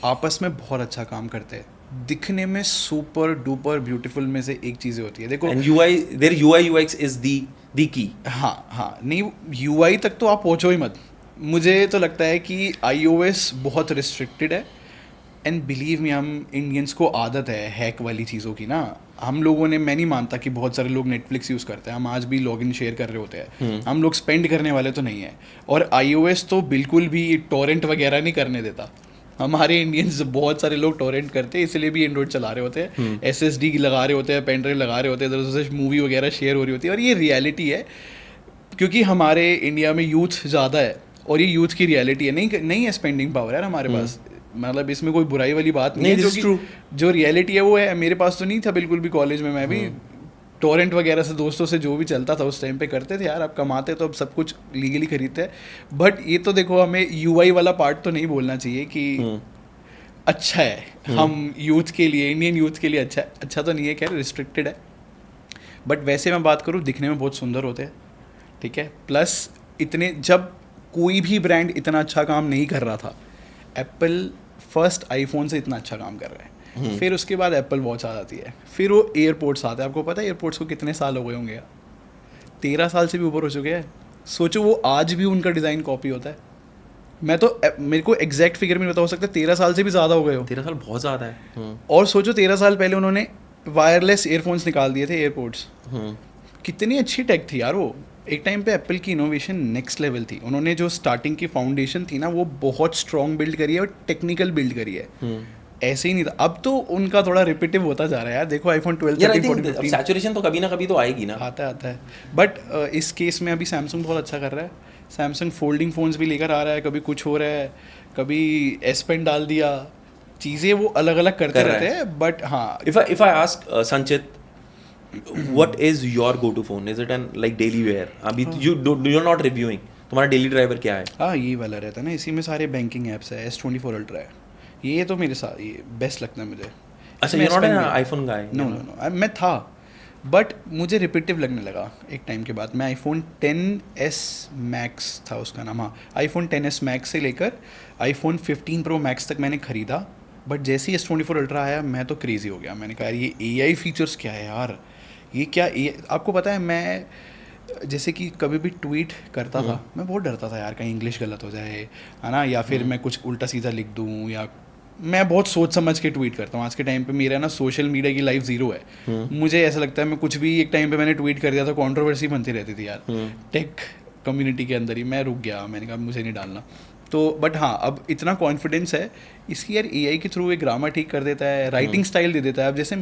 Speaker 1: आपस में बहुत अच्छा काम करते हैं, दिखने में सुपर डुपर ब्यूटीफुल में से एक चीज़ें होती है. देखो
Speaker 2: and UI UX is the की.
Speaker 1: हाँ, नहीं, UI तक तो आप पहुँचो ही मत. मुझे तो लगता है कि iOS बहुत रिस्ट्रिक्टेड है. एंड बिलीव मी, हम इंडियंस को आदत है हैक वाली चीज़ों की ना. हम लोगों ने, मैं नहीं मानता कि बहुत सारे लोग नेटफ्लिक्स यूज़ करते हैं, हम आज भी लॉगिन शेयर कर रहे होते हैं. हम लोग स्पेंड करने वाले तो नहीं है. और iOS तो बिल्कुल भी टॉरेंट वगैरह नहीं करने देता. हमारे इंडियंस बहुत सारे लोग टॉरेंट करते हैं, इसलिए भी एंड्रॉइड चला रहे होते हैं, SSD लगा रहे होते हैं, पेन ड्राइव लगा रहे होते हैं, इधर से मूवी वगैरह शेयर हो रही होती है. और ये रियलिटी है, क्योंकि हमारे इंडिया में यूथ ज़्यादा है और ये यूथ की रियलिटी है. नहीं है स्पेंडिंग पावर यार हमारे पास. मतलब इसमें कोई बुराई वाली बात नहीं है,
Speaker 2: this is
Speaker 1: जो
Speaker 2: true.
Speaker 1: कि जो रियलिटी है वो है। मेरे पास तो नहीं था बिल्कुल भी कॉलेज में, मैं भी टोरेंट वगैरह से दोस्तों से जो भी चलता था उस टाइम पे करते थे यार। अब कमाते तो अब सब कुछ लीगली खरीदते हैं। बट ये तो देखो, हमें यूआई वाला पार्ट तो नहीं बोलना चाहिए कि अच्छा है हम यूथ के लिए, इंडियन यूथ के लिए अच्छा है। अच्छा तो नहीं है, खैर रिस्ट्रिक्टेड है। बट वैसे मैं बात करूँ, दिखने में बहुत सुंदर होते हैं, ठीक है। प्लस इतने, जब कोई भी ब्रांड इतना अच्छा काम नहीं कर रहा था, एप्पल फर्स्ट आईफोन से इतना अच्छा काम कर रहा है। फिर उसके बाद एप्पल वॉच आ जाती है, फिर वो एयरपोर्ट्स आते हैं। आपको पता है एयरपोर्ट्स को कितने साल हो गए होंगे यार? 13 साल से भी ऊपर हो चुके हैं। सोचो वो आज भी उनका डिज़ाइन कॉपी होता है। मैं तो मेरे को एग्जैक्ट फिगर में बता, हो सकता है 13 साल से भी ज़्यादा हो गए हो।
Speaker 2: 13 साल बहुत ज़्यादा है।
Speaker 1: और सोचो 13 साल पहले उन्होंने वायरलेस एयरफोन्स निकाल दिए थे एयरपोर्ट्स। कितनी अच्छी टेक थी यार वो। एक टाइम पे एप्पल की इनोवेशन नेक्स्ट लेवल थी। उन्होंने जो स्टार्टिंग की फाउंडेशन थी ना, वो बहुत स्ट्रॉन्ग बिल्ड करी है और टेक्निकल बिल्ड करी है। ऐसे ही नहीं था। अब तो उनका थोड़ा रिपीटिव होता जा रहा है यार। देखो आईफोन 12, 13, 14, 15
Speaker 2: सैचुरेशन तो कभी ना कभी तो आएगी ना।
Speaker 1: आता है। बट इस केस में अभी सैमसंग बहुत अच्छा कर रहा है। सैमसंग फोल्डिंग फ़ोन्स भी लेकर आ रहा है, कभी कुछ हो रहा है, कभी एस पेन डाल दिया, चीज़ें वो अलग अलग करते रहते हैं। बट हाँ,
Speaker 2: इफ आई आस्क संचित, what is your go to phone? Is it an like daily wear? अभी you're not reviewing, तुम्हारा डेली ड्राइवर क्या है?
Speaker 1: हाँ ये वाला रहता है ना, इसी में सारे बैंकिंग ऐप्स है। S24 अल्ट्रा है, ये तो मेरे साथ ये बेस्ट लगता है मुझे।
Speaker 2: अच्छा, you're not an iPhone guy?
Speaker 1: No, मैं था, बट मुझे रिपीटिव लगने लगा एक टाइम के बाद। मैं आईफोन 10s मैक्स था उसका नाम, हाँ आईफोन 10s मैक्स से लेकर आईफोन 15 प्रो मैक्स तक मैंने ख़रीदा। बट जैसे ही S24 अल्ट्रा आया, मैं तो क्रेजी हो गया। मैंने कहा ये AI फीचर्स क्या है यार, ये क्या आपको पता है, मैं जैसे कि कभी भी ट्वीट करता था, मैं बहुत डरता था यार कहीं इंग्लिश गलत हो जाए, है ना, या फिर मैं कुछ उल्टा सीधा लिख दूँ, या मैं बहुत सोच समझ के ट्वीट करता हूँ। आज के टाइम पे मेरा ना सोशल मीडिया की लाइफ ज़ीरो है। मुझे ऐसा लगता है मैं कुछ भी, एक टाइम पे मैंने ट्वीट कर दिया था, कंट्रोवर्सी बनती रहती थी यार टेक कम्युनिटी के अंदर ही। मैं रुक गया, मैंने कहा मुझे नहीं डालना। तो बट हाँ, अब इतना कॉन्फिडेंस है इसकी यार, AI के थ्रू एक ग्रामर ठीक कर देता है, राइटिंग स्टाइल दे देता है। अब जैसे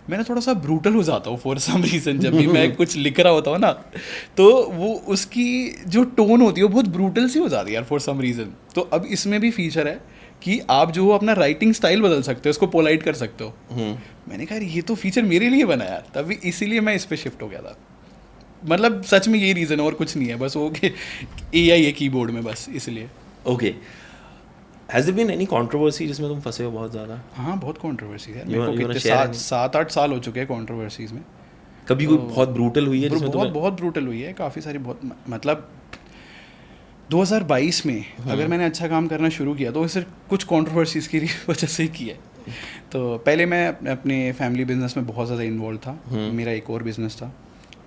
Speaker 1: मैं ना थोड़ा सा ब्रूटल हो जाता हूँ फॉर सम रीज़न, जब भी मैं कुछ लिख रहा होता हूँ ना, तो वो उसकी जो टोन होती है वो बहुत ब्रूटल सी हो जाती है यार फॉर सम रीज़न। तो अब इसमें भी फीचर है कि आप जो अपना राइटिंग स्टाइल बदल सकते हो, उसको पोलाइट कर सकते हो। मैंने कहा ये तो फीचर मेरे लिए बना यार, तभी इसीलिए मैं इस पर शिफ्ट हो गया था। मतलब सच में ये रीज़न, और कुछ नहीं है, बस वो कि AI है कीबोर्ड में, बस इसलिए।
Speaker 2: Okay, has there been any controversy जिसमें तुम फंसे हो बहुत ज़्यादा?
Speaker 1: हाँ बहुत कंट्रोवर्सी है मेरे को, कितने 7-8 साल हो चुके हैं कंट्रोवर्सीज में।
Speaker 2: कभी कोई बहुत ब्रूटल हुई है जिसमें
Speaker 1: बहुत ब्रूटल हुई है, काफ़ी सारी, बहुत मतलब 2022 में अगर मैंने अच्छा काम करना शुरू किया तो सिर्फ कुछ कंट्रोवर्सीज की वजह से ही किया है। तो पहले मैं अपने फैमिली बिजनेस में बहुत ज़्यादा इन्वॉल्व था। मेरा एक और बिज़नेस था,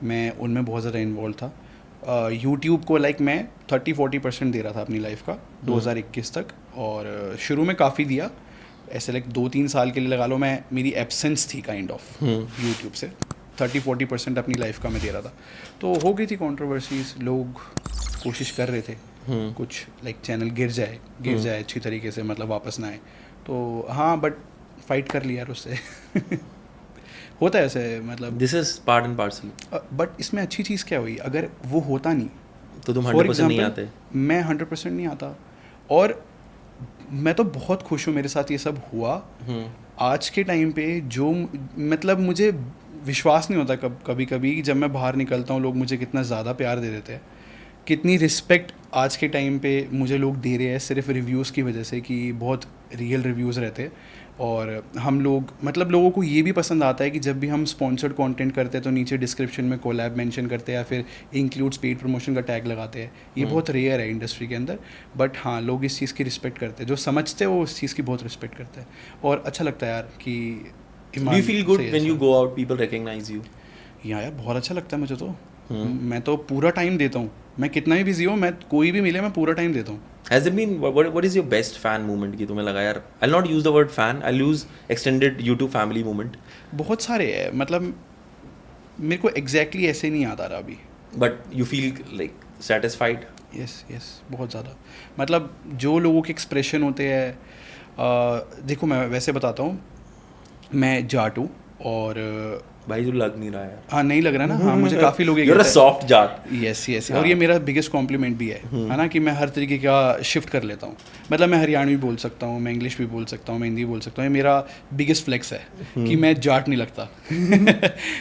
Speaker 1: मैं उनमें बहुत ज़्यादा इन्वॉल्व था। यूट्यूब को मैं 30-40% दे रहा था अपनी लाइफ का 2021 तक, और शुरू में काफ़ी दिया, ऐसे 2-3 साल के लिए लगा लो, मैं मेरी एब्सेंस थी काइंड ऑफ यूट्यूब से। 30-40% अपनी लाइफ का मैं दे रहा था। तो हो गई थी कंट्रोवर्सीज, लोग कोशिश कर रहे थे कुछ चैनल गिर जाए अच्छी तरीके से, मतलब वापस ना आए। तो हाँ, बट फाइट कर लिया यार उससे होता है ऐसे, मतलब
Speaker 2: this is part and parcel.
Speaker 1: But इसमें अच्छी चीज़ क्या हुई, अगर वो होता नहीं
Speaker 2: तो तुम 100% नहीं आते।
Speaker 1: मैं 100% नहीं आता, और मैं तो बहुत खुश हूँ मेरे साथ ये सब हुआ। आज के टाइम पे जो, मतलब मुझे विश्वास नहीं होता कभी कभी जब मैं बाहर निकलता हूँ, लोग मुझे कितना ज़्यादा प्यार दे देते हैं, कितनी रिस्पेक्ट आज के टाइम पे मुझे लोग दे रहे हैं सिर्फ रिव्यूज़ की वजह से, कि बहुत रियल रिव्यूज़ रहते हैं। और हम लोग, मतलब लोगों को ये भी पसंद आता है कि जब भी हम स्पॉन्सर्ड कंटेंट करते हैं तो नीचे डिस्क्रिप्शन में कोलैब मेंशन करते हैं, या फिर इंक्लूड्स पेड प्रमोशन का टैग लगाते हैं। ये बहुत रेयर है इंडस्ट्री के अंदर, बट हाँ लोग इस चीज़ की रिस्पेक्ट करते हैं, जो समझते हैं वो उस चीज़ की बहुत रिस्पेक्ट करते हैं, और अच्छा लगता है यार कि
Speaker 2: Do you feel good when you go out, people recognize you?
Speaker 1: यार बहुत अच्छा लगता है मुझे तो। मैं तो पूरा टाइम देता हूँ, मैं कितना भी बिजी हूँ, मैं कोई भी मिले मैं पूरा टाइम देता हूँ।
Speaker 2: Has there been what is your best fan moment कि तुम्हें लगा यार, I'll not use the word fan, I'll use extended YouTube family moment?
Speaker 1: बहुत सारे हैं, मतलब मेरे को एग्जैक्टली ऐसे नहीं याद आ रहा अभी।
Speaker 2: But you feel like satisfied?
Speaker 1: Yes बहुत ज़्यादा, मतलब जो लोगों के एक्सप्रेशन होते हैं। देखो मैं वैसे बताता हूँ, मैं जाट हूँ और
Speaker 2: भाई जो लग नहीं रहा है,
Speaker 1: हाँ नहीं लग रहा ना, हाँ मुझे काफ़ी लोग ये
Speaker 2: you're a
Speaker 1: कहते हैं।
Speaker 2: soft जाट.
Speaker 1: यस यस, और ये मेरा बिगेस्ट कॉम्प्लीमेंट भी है ना, कि मैं हर तरीके का शिफ्ट कर लेता हूँ। मतलब मैं हरियाणवी बोल सकता हूँ, मैं इंग्लिश भी बोल सकता हूँ, मैं हिंदी बोल सकता हूँ। ये मेरा बिगेस्ट फ्लेक्स है कि मैं जाट नहीं लगता।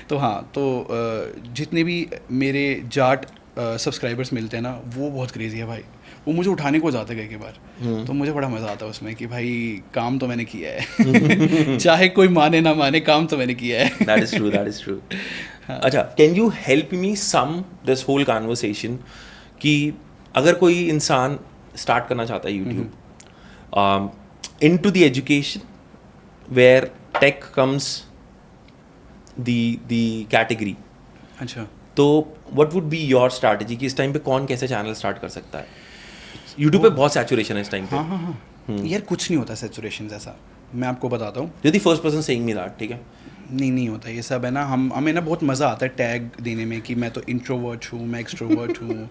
Speaker 1: तो हाँ, तो जितने भी मेरे जाट सब्सक्राइबर्स मिलते हैं ना, वो बहुत क्रेजी है भाई। वो मुझे उठाने को जाते कई बार, तो मुझे बड़ा मज़ा आता है उसमें कि भाई काम तो मैंने किया है। चाहे कोई माने ना माने, काम तो मैंने किया है।
Speaker 2: That is true, that is true. अच्छा, can you help me sum this whole conversation कि अगर कोई इंसान स्टार्ट करना चाहता है YouTube into the education where tech comes the category,
Speaker 1: अच्छा,
Speaker 2: तो what would be your strategy कि इस टाइम पे कौन कैसे चैनल स्टार्ट कर सकता है? YouTube पे बहुत सैचुरेशन है इस टाइम पे.
Speaker 1: हाँ हाँ हाँ, यार कुछ नहीं होता सैचुरेशन जैसा, मैं आपको बताता हूँ।
Speaker 2: You're the first person saying me that, ठीक है?
Speaker 1: नहीं होता ये सब है ना। हमें ना बहुत मज़ा आता है टैग देने में कि मैं तो इंट्रोवर्ट हूँ, मैं एक्सट्रोवर्ट हूँ,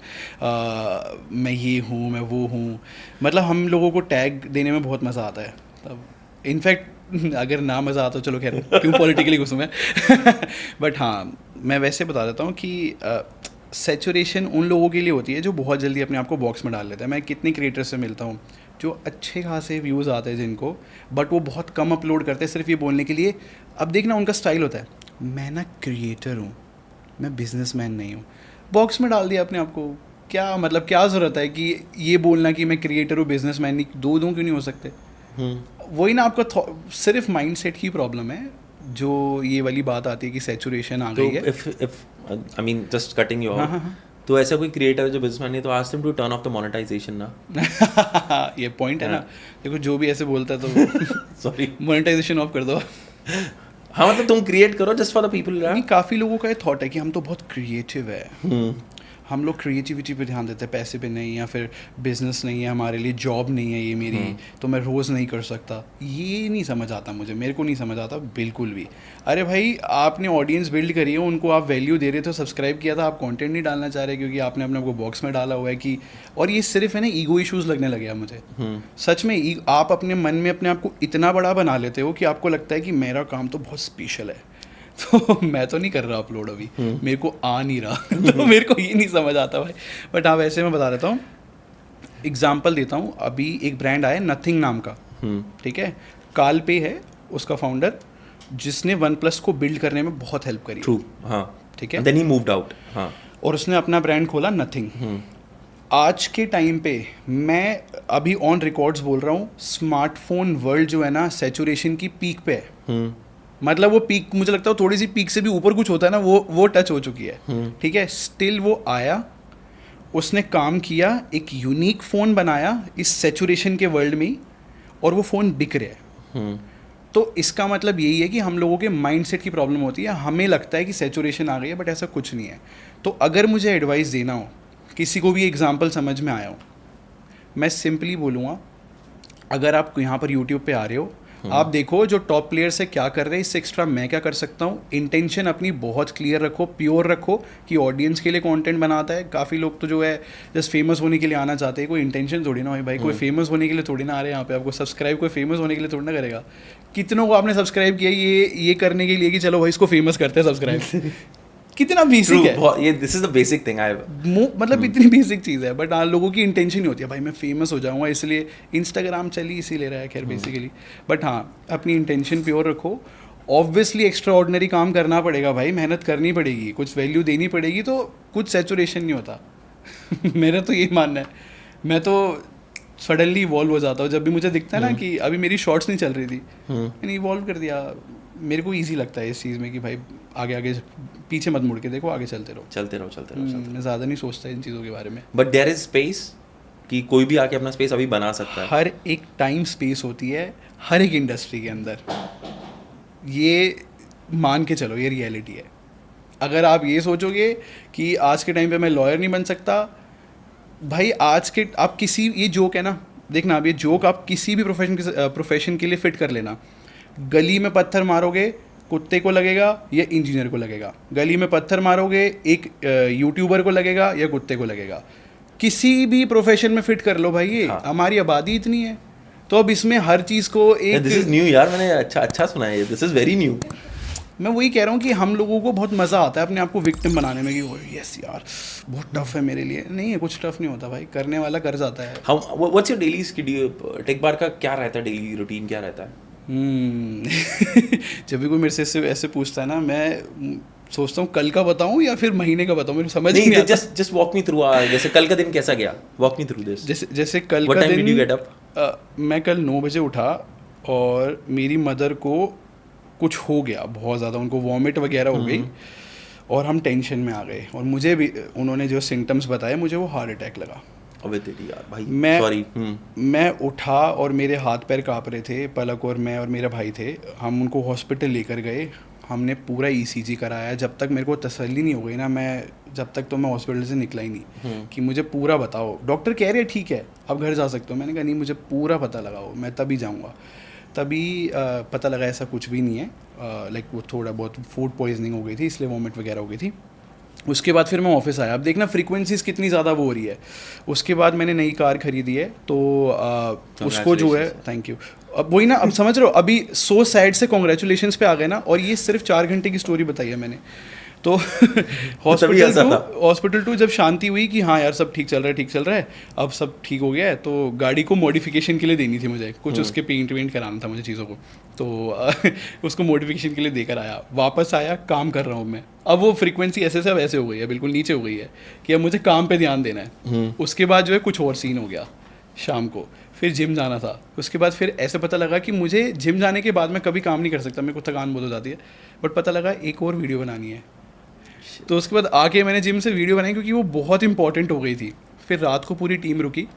Speaker 1: मैं ये हूँ, मैं वो हूँ। मतलब हम लोगों को टैग देने में बहुत मज़ा आता है। तब इनफैक्ट अगर ना मज़ा आता तो चलो खैर, क्यों पॉलिटिकली घुसूँ मैं। बट हाँ, मैं वैसे बता देता हूँ कि सैचुरेशन उन लोगों के लिए होती है जो बहुत जल्दी अपने आप को बॉक्स में डाल लेता है। मैं कितने क्रिएटर से मिलता हूँ जो अच्छे खासे व्यूज़ आते हैं जिनको, बट वो बहुत कम अपलोड करते हैं सिर्फ ये बोलने के लिए। अब देखना उनका स्टाइल होता है, मैं ना क्रिएटर हूँ, मैं बिजनेसमैन नहीं हूँ। बॉक्स में डाल दिया अपने आप को। क्या मतलब, क्या ज़रूरत है कि ये बोलना कि मैं क्रिएटर हूँ, बिजनेसमैन नहीं, दो क्यों नहीं हो सकते? वही ना, आपका सिर्फ माइंडसेट की प्रॉब्लम है जो ये वाली बात आती है कि सैचुरेशन आ गई है।
Speaker 2: if I mean just cutting you off, तो ऐसा कोई क्रिएटर जो बिजनेसमैन है तो ask them to turn off the monetization ना.
Speaker 1: ये पॉइंट है ना। देखो जो भी ऐसे बोलता है तो
Speaker 2: सॉरी,
Speaker 1: मोनेटाइजेशन ऑफ कर दो।
Speaker 2: हाँ मतलब तुम क्रिएट करो जस्ट फॉर द पीपल.
Speaker 1: नहीं, काफ़ी लोगों का ये थॉट है कि हम तो बहुत क्रिएटिव है, हम लोग क्रिएटिविटी पे ध्यान देते हैं, पैसे पे नहीं, या फिर बिजनेस नहीं है हमारे लिए, जॉब नहीं है ये मेरी, तो मैं रोज़ नहीं कर सकता। ये नहीं समझ आता मुझे, मेरे को नहीं समझ आता बिल्कुल भी। अरे भाई, आपने ऑडियंस बिल्ड करी है, उनको आप वैल्यू दे रहे थे, सब्सक्राइब किया था, आप कंटेंट नहीं डालना चाह रहे क्योंकि आपने अपने को बॉक्स में डाला हुआ है कि, और ये सिर्फ है ना ईगो इश्यूज़ लगने लगे हैं मुझे। सच में आप अपने मन में अपने आप को इतना बड़ा बना लेते हो कि आपको लगता है कि मेरा काम तो बहुत स्पेशल है, तो मैं तो नहीं कर रहा अपलोड अभी, मेरे को आ नहीं रहा। तो मेरे को ये नहीं समझ आता भाई। बट हाँ, वैसे मैं बता देता हूँ, एग्जाम्पल देता हूँ। अभी एक ब्रांड आया नथिंग नाम का, ठीक है, काल पे है उसका फाउंडर, जिसने OnePlus को बिल्ड करने में बहुत हेल्प करी।
Speaker 2: ट्रू, हाँ,
Speaker 1: ठीक है।
Speaker 2: देन ही मूव्ड आउट, हाँ,
Speaker 1: और उसने अपना ब्रांड खोला नथिंग। आज के टाइम पे मैं अभी ऑन रिकॉर्ड्स बोल रहा हूँ, स्मार्टफोन वर्ल्ड जो है ना, सैचुरेशन की पीक पे है। मतलब वो पीक, मुझे लगता है थोड़ी सी पीक से भी ऊपर कुछ होता है ना, वो टच हो चुकी है। ठीक है, स्टिल वो आया, उसने काम किया, एक यूनिक फ़ोन बनाया इस सैचुरेशन के वर्ल्ड में, और वो फ़ोन बिक रहा है। तो इसका मतलब यही है कि हम लोगों के माइंडसेट की प्रॉब्लम होती है। हमें लगता है कि सैचुरेशन आ गई है, बट ऐसा कुछ नहीं है। तो अगर मुझे एडवाइस देना हो, किसी को भी एग्जांपल समझ में आया हो, मैं सिंपली बोलूँगा, अगर आप यहाँ पर यूट्यूब पे आ रहे हो, आप देखो जो टॉप प्लेयर्स है क्या कर रहे हैं, इससे एक्स्ट्रा मैं क्या कर सकता हूँ। इंटेंशन अपनी बहुत क्लियर रखो, प्योर रखो कि ऑडियंस के लिए कंटेंट बनाता है। काफ़ी लोग तो जो है जस्ट फेमस होने के लिए आना चाहते हैं, कोई इंटेंशन थोड़ी ना हो भाई, कोई फेमस होने के लिए थोड़ी ना आ रहे हैं यहाँ पे। आपको सब्सक्राइब कोई फेमस होने के लिए थोड़ी ना करेगा। कितनों को आपने सब्सक्राइब किया ये करने के लिए कि चलो भाई इसको फेमस करते हैं, सब्सक्राइब। कितना बेसिक है
Speaker 2: ये, this is the basic thing I,
Speaker 1: मतलब इतनी बेसिक चीज़ है। बट हाँ, लोगों की इंटेंशन ही होती है भाई मैं फेमस हो जाऊंगा, इसलिए इंस्टाग्राम चली इसीलिए रहा है, खैर बेसिकली। बट हाँ, अपनी इंटेंशन प्योर रखो। ऑब्वियसली एक्स्ट्रा ऑर्डिनरी काम करना पड़ेगा भाई, मेहनत करनी पड़ेगी, कुछ वैल्यू देनी पड़ेगी, तो कुछ सैचुरेशन नहीं होता। मेरा तो यही मानना है। मैं तो सडनली इवॉल्व हो जाता हूँ जब भी मुझे दिखता है ना कि अभी मेरी शॉर्ट्स नहीं चल रही थी, मैंने इवॉल्व कर दिया। मेरे को ईजी लगता है इस चीज़ में कि भाई आगे पीछे मत मुड़ के देखो, आगे चलते रहो। मैं ज़्यादा नहीं सोचता इन चीज़ों के बारे में।
Speaker 2: बट देयर इज स्पेस कि कोई भी आके अपना स्पेस अभी बना सकता है।
Speaker 1: हर एक टाइम स्पेस होती है हर एक इंडस्ट्री के अंदर, ये मान के चलो, ये रियलिटी है। अगर आप ये सोचोगे कि आज के टाइम पे मैं लॉयर नहीं बन सकता, भाई आज के आप किसी, ये जोक है ना, देखना अब ये जोक आप किसी भी प्रोफेशन के लिए फिट कर लेना। गली में पत्थर मारोगे कुत्ते को लगेगा या इंजीनियर को लगेगा, गली में पत्थर मारोगे एक यूट्यूबर को लगेगा या कुत्ते को लगेगा। किसी भी प्रोफेशन में फिट कर लो भाई, ये हमारी आबादी इतनी है, तो अब इसमें हर चीज़ को एक,
Speaker 2: दिस इज न्यू यार, मैंने अच्छा सुना है, दिस इज वेरी न्यू।
Speaker 1: मैं वही कह रहा हूँ कि हम लोगों को बहुत मज़ा आता है अपने आप को विक्टिम बनाने में कि यस यार बहुत टफ है मेरे लिए। नहीं है, कुछ टफ नहीं होता भाई, करने वाला कर जाता है।
Speaker 2: What's your daily schedule? Tech Bar का क्या रहता है, डेली रूटीन क्या रहता है?
Speaker 1: जब भी कोई मेरे से ऐसे पूछता है ना, मैं सोचता हूँ कल का बताऊँ या फिर महीने का बताऊँ, मेरे समझ नहीं आता।
Speaker 2: जस्ट वॉक मी थ्रू, जैसे कल का दिन कैसा गया, वॉक मी थ्रू दिस।
Speaker 1: जैसे कल
Speaker 2: What
Speaker 1: का
Speaker 2: time
Speaker 1: दिन
Speaker 2: did you get up?
Speaker 1: मैं कल 9 बजे उठा और मेरी मदर को कुछ हो गया बहुत ज़्यादा, उनको वॉमिट वगैरह हो गई और हम टेंशन में आ गए, और मुझे भी उन्होंने जो सिम्टम्स बताए मुझे वो हार्ट अटैक लगा।
Speaker 2: अबे तेरी यार भाई,
Speaker 1: मैं
Speaker 2: सॉरी।
Speaker 1: मैं उठा और मेरे हाथ पैर काँप रहे थे, पलक और मैं और मेरा भाई थे, हम उनको हॉस्पिटल लेकर गए, हमने पूरा ECG कराया। जब तक मेरे को तसल्ली नहीं हो गई ना, जब तक तो मैं हॉस्पिटल से निकला ही नहीं कि मुझे पूरा बताओ। डॉक्टर कह रहे ठीक है अब घर जा सकते हो, मैंने कहा नहीं मुझे पूरा पता लगाओ, मैं तभी जाऊँगा। तभी पता लगा ऐसा कुछ भी नहीं है, लाइक वो थोड़ा बहुत फूड पॉइजनिंग हो गई थी, इसलिए वॉमिट वगैरह हो गई थी। उसके बाद फिर मैं ऑफिस आया। अब देखना फ्रीक्वेंसीज कितनी ज़्यादा वो हो रही है। उसके बाद मैंने नई कार खरीदी है, तो उसको जो है, थैंक यू। अब वही ना, अब समझ रहे हो, अभी सो सैड से कॉन्ग्रेचुलेशंस पे आ गए ना, और ये सिर्फ 4 घंटे की स्टोरी बताई है मैंने। तो हॉस्पिटल टू जब शांति हुई कि हाँ यार सब ठीक चल रहा है, अब सब ठीक हो गया है, तो गाड़ी को मॉडिफिकेशन के लिए देनी थी मुझे, कुछ उसके पेंट वेंट कराना था मुझे चीज़ों को, तो उसको मॉडिफिकेशन के लिए देकर आया, वापस आया, काम कर रहा हूँ मैं। अब वो फ्रीक्वेंसी ऐसे से अब ऐसे हो गई है, बिल्कुल नीचे हो गई है कि अब मुझे काम पे ध्यान देना है। उसके बाद जो है कुछ और सीन हो गया, शाम को फिर जिम जाना था। उसके बाद फिर ऐसे पता लगा कि मुझे जिम जाने के बाद मैं कभी काम नहीं कर सकता, मेरे को थकान बहुत हो जाती है, बट पता लगा एक और वीडियो बनानी है। तो उसके बाद आके मैंने जिम से वीडियो बनाई, क्योंकि वो बहुत इंपॉर्टेंट हो गई थी। फिर रात को पूरी टीम रुकी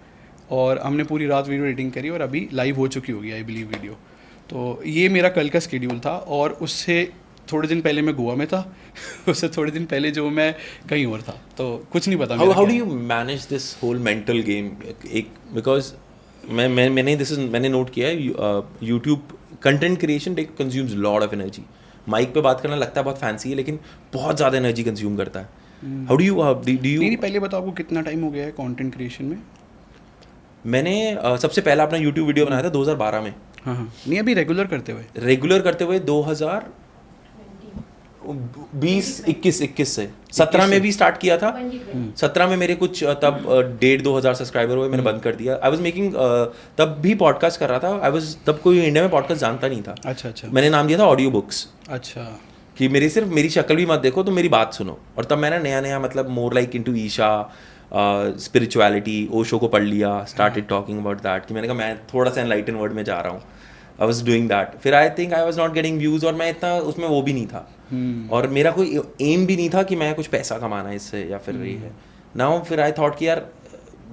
Speaker 1: और हमने पूरी रात वीडियो एडिटिंग करी, और अभी लाइव हो चुकी होगी आई बिलीव वीडियो। तो ये मेरा कल का स्केड्यूल था, और उससे थोड़े दिन पहले मैं गोवा में था उससे थोड़े दिन पहले जो मैं कहीं और था, तो कुछ नहीं पता।
Speaker 2: How do you manage this whole mental game? एक बिकॉज मैंने नोट किया है, YouTube content creation consumes lot of energy. Mic पे बात करना लगता है बहुत फैंसी है, लेकिन बहुत ज़्यादा एनर्जी कंज्यूम करता है। हाउ डू यू
Speaker 1: नहीं, पहले बताओ आपको कितना टाइम हो गया है कंटेंट क्रिएशन में?
Speaker 2: मैंने सबसे पहला अपना यूट्यूब वीडियो बनाया था 2012 में।
Speaker 1: हाँ, नहीं अभी रेगुलर करते हुए
Speaker 2: 2021 से 17 में भी स्टार्ट किया था। 17 में मेरे कुछ तब 1,500-2,000 सब्सक्राइबर हुए, मैंने बंद कर दिया। आई वाज मेकिंग तब भी पॉडकास्ट कर रहा था। तब कोई इंडिया में पॉडकास्ट जानता नहीं था।
Speaker 1: अच्छा।
Speaker 2: मैंने नाम दिया था ऑडियो बुक्स।
Speaker 1: अच्छा,
Speaker 2: कि सिर्फ मेरी शक्ल भी मत देखो, तो मेरी बात सुनो। और तब मैंने नया मतलब more like into Isha, spirituality, Osho को पढ़ लिया, स्टार्टेड टॉकिंग अबाउट दैट, कि मैंने कहा मैं थोड़ा सा एनलाइटन वर्ड में जा रहा हूँ। I was doing that. फिर I think I was not getting views, और मैं इतना उसमें वो भी नहीं था, और मेरा कोई एम भी नहीं था कि मैं कुछ पैसा कमाना है इससे या फिर ये है ना। फिर आई थॉट कि यार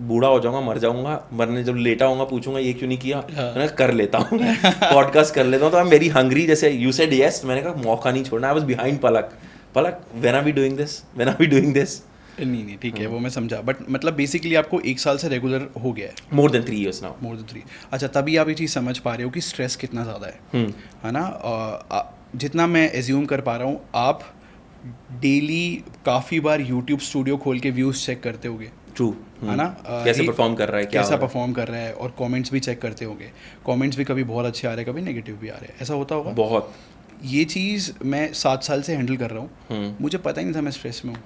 Speaker 2: बूढ़ा हो जाऊंगा, मर जाऊंगा, मरने जब लेटा होऊंगा पूछूंगा ये क्यों नहीं किया, मैंने कर लेता हूँ पॉडकास्ट कर लेता हूँ। तो आई एम वेरी हंग्री, जैसे यू सेड यस, मैंने कहा मौका नहीं छोड़ना। I was behind Palak, when are we doing this.
Speaker 1: नहीं ठीक है, वो मैं समझा, बट मतलब बेसिकली आपको 1 साल से रेगुलर हो गया है।
Speaker 2: More than 3 years now.
Speaker 1: More than 3। अच्छा, तभी आप ये चीज़ समझ पा रहे हो कि स्ट्रेस कितना ज़्यादा है ना। जितना मैं एज्यूम कर पा रहा हूँ, आप डेली काफ़ी बार यूट्यूब स्टूडियो खोल के व्यूज़ चेक करते होगे।
Speaker 2: ट्रू,
Speaker 1: है ना,
Speaker 2: कैसे परफॉर्म कर रहा है,
Speaker 1: कैसा परफॉर्म कर रहा है, और कमेंट्स भी चेक करते होंगे। कमेंट्स भी कभी बहुत अच्छे आ रहे हैं, कभी नेगेटिव भी आ रहे हैं, ऐसा होता होगा
Speaker 2: बहुत।
Speaker 1: ये चीज़ मैं 7 साल से हैंडल कर रहा हूँ। मुझे पता ही नहीं था मैं स्ट्रेस में हूँ।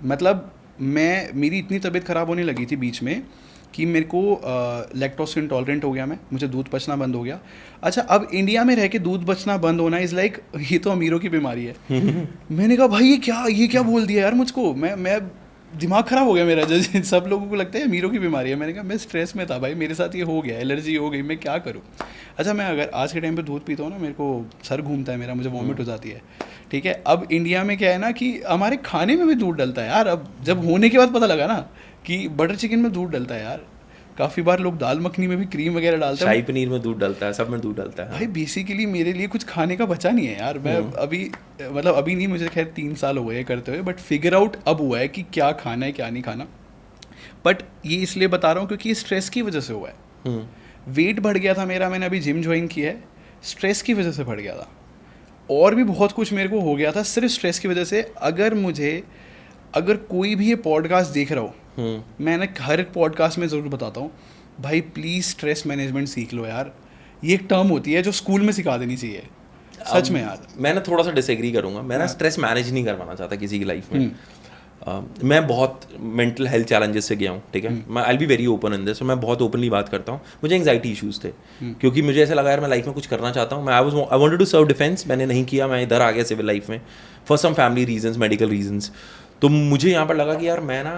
Speaker 1: मतलब मेरी इतनी तबीयत ख़राब होने लगी थी बीच में कि मेरे को लैक्टोज इंटॉलरेंट हो गया मैं, मुझे दूध पचना बंद हो गया। अच्छा, अब इंडिया में रह के दूध पचना बंद होना इज़ लाइक ये तो अमीरों की बीमारी है। मैंने कहा भाई ये क्या बोल दिया यार मुझको, मैं दिमाग ख़राब हो गया मेरा। जैसे सब लोगों को लगता है अमीरों की बीमारी है। मैंने कहा मैं स्ट्रेस में था भाई, मेरे साथ ये हो गया, एलर्जी हो गई, मैं क्या करूँ। अच्छा, मैं अगर आज के टाइम पे दूध पीता हूँ ना, मेरे को सर घूमता है मेरा, मुझे वॉमिट हो जाती है। ठीक है, अब इंडिया में क्या है ना कि हमारे खाने में भी दूध डलता है यार। अब जब होने के बाद पता लगा ना कि बटर चिकन में दूध डलता है यार। काफ़ी बार लोग दाल मखनी में भी क्रीम वगैरह डालते हैं,
Speaker 2: शाही पनीर में दूध डलता है, सब में दूध डलता है।
Speaker 1: भाई बेसिकली मेरे लिए कुछ खाने का बचा नहीं है यार। मैं अभी नहीं, मुझे खैर 3 साल हो गए करते हुए, बट फिगर आउट अब हुआ है कि क्या खाना है क्या नहीं खाना। बट ये इसलिए बता रहा हूँ क्योंकि स्ट्रेस की वजह से हुआ है। वेट बढ़ गया था मेरा, मैंने अभी जिम ज्वाइन किया है, स्ट्रेस की वजह से बढ़ गया था। और भी बहुत कुछ मेरे को हो गया था सिर्फ स्ट्रेस की वजह से। अगर कोई भी ये पॉडकास्ट देख रहा हो, मैंने हर पॉडकास्ट में ज़रूर बताता हूँ, भाई प्लीज़ स्ट्रेस मैनेजमेंट सीख लो यार। ये एक टर्म होती है जो स्कूल में सिखा देनी चाहिए। सच में यार।
Speaker 2: मैं ना थोड़ा सा डिसएग्री करूंगा, मैं ना स्ट्रेस मैनेज नहीं करवाना चाहता किसी की लाइफ में। मैं बहुत मेंटल हेल्थ चैलेंजेस से गया हूँ, ठीक है, मैं I be very open in this, मैं बहुत ओपनली बात करता हूँ। मुझे एंग्जाइटी इशूज़ थे, क्योंकि मुझे ऐसा लगा यार मैं लाइफ में कुछ करना चाहता हूँ। मैं I wanted to serve defence, मैंने नहीं किया, मैं इधर आ गया सिविल लाइफ में for some family reasons, medical reasons. तो मुझे यहाँ पर लगा कि यार मैं ना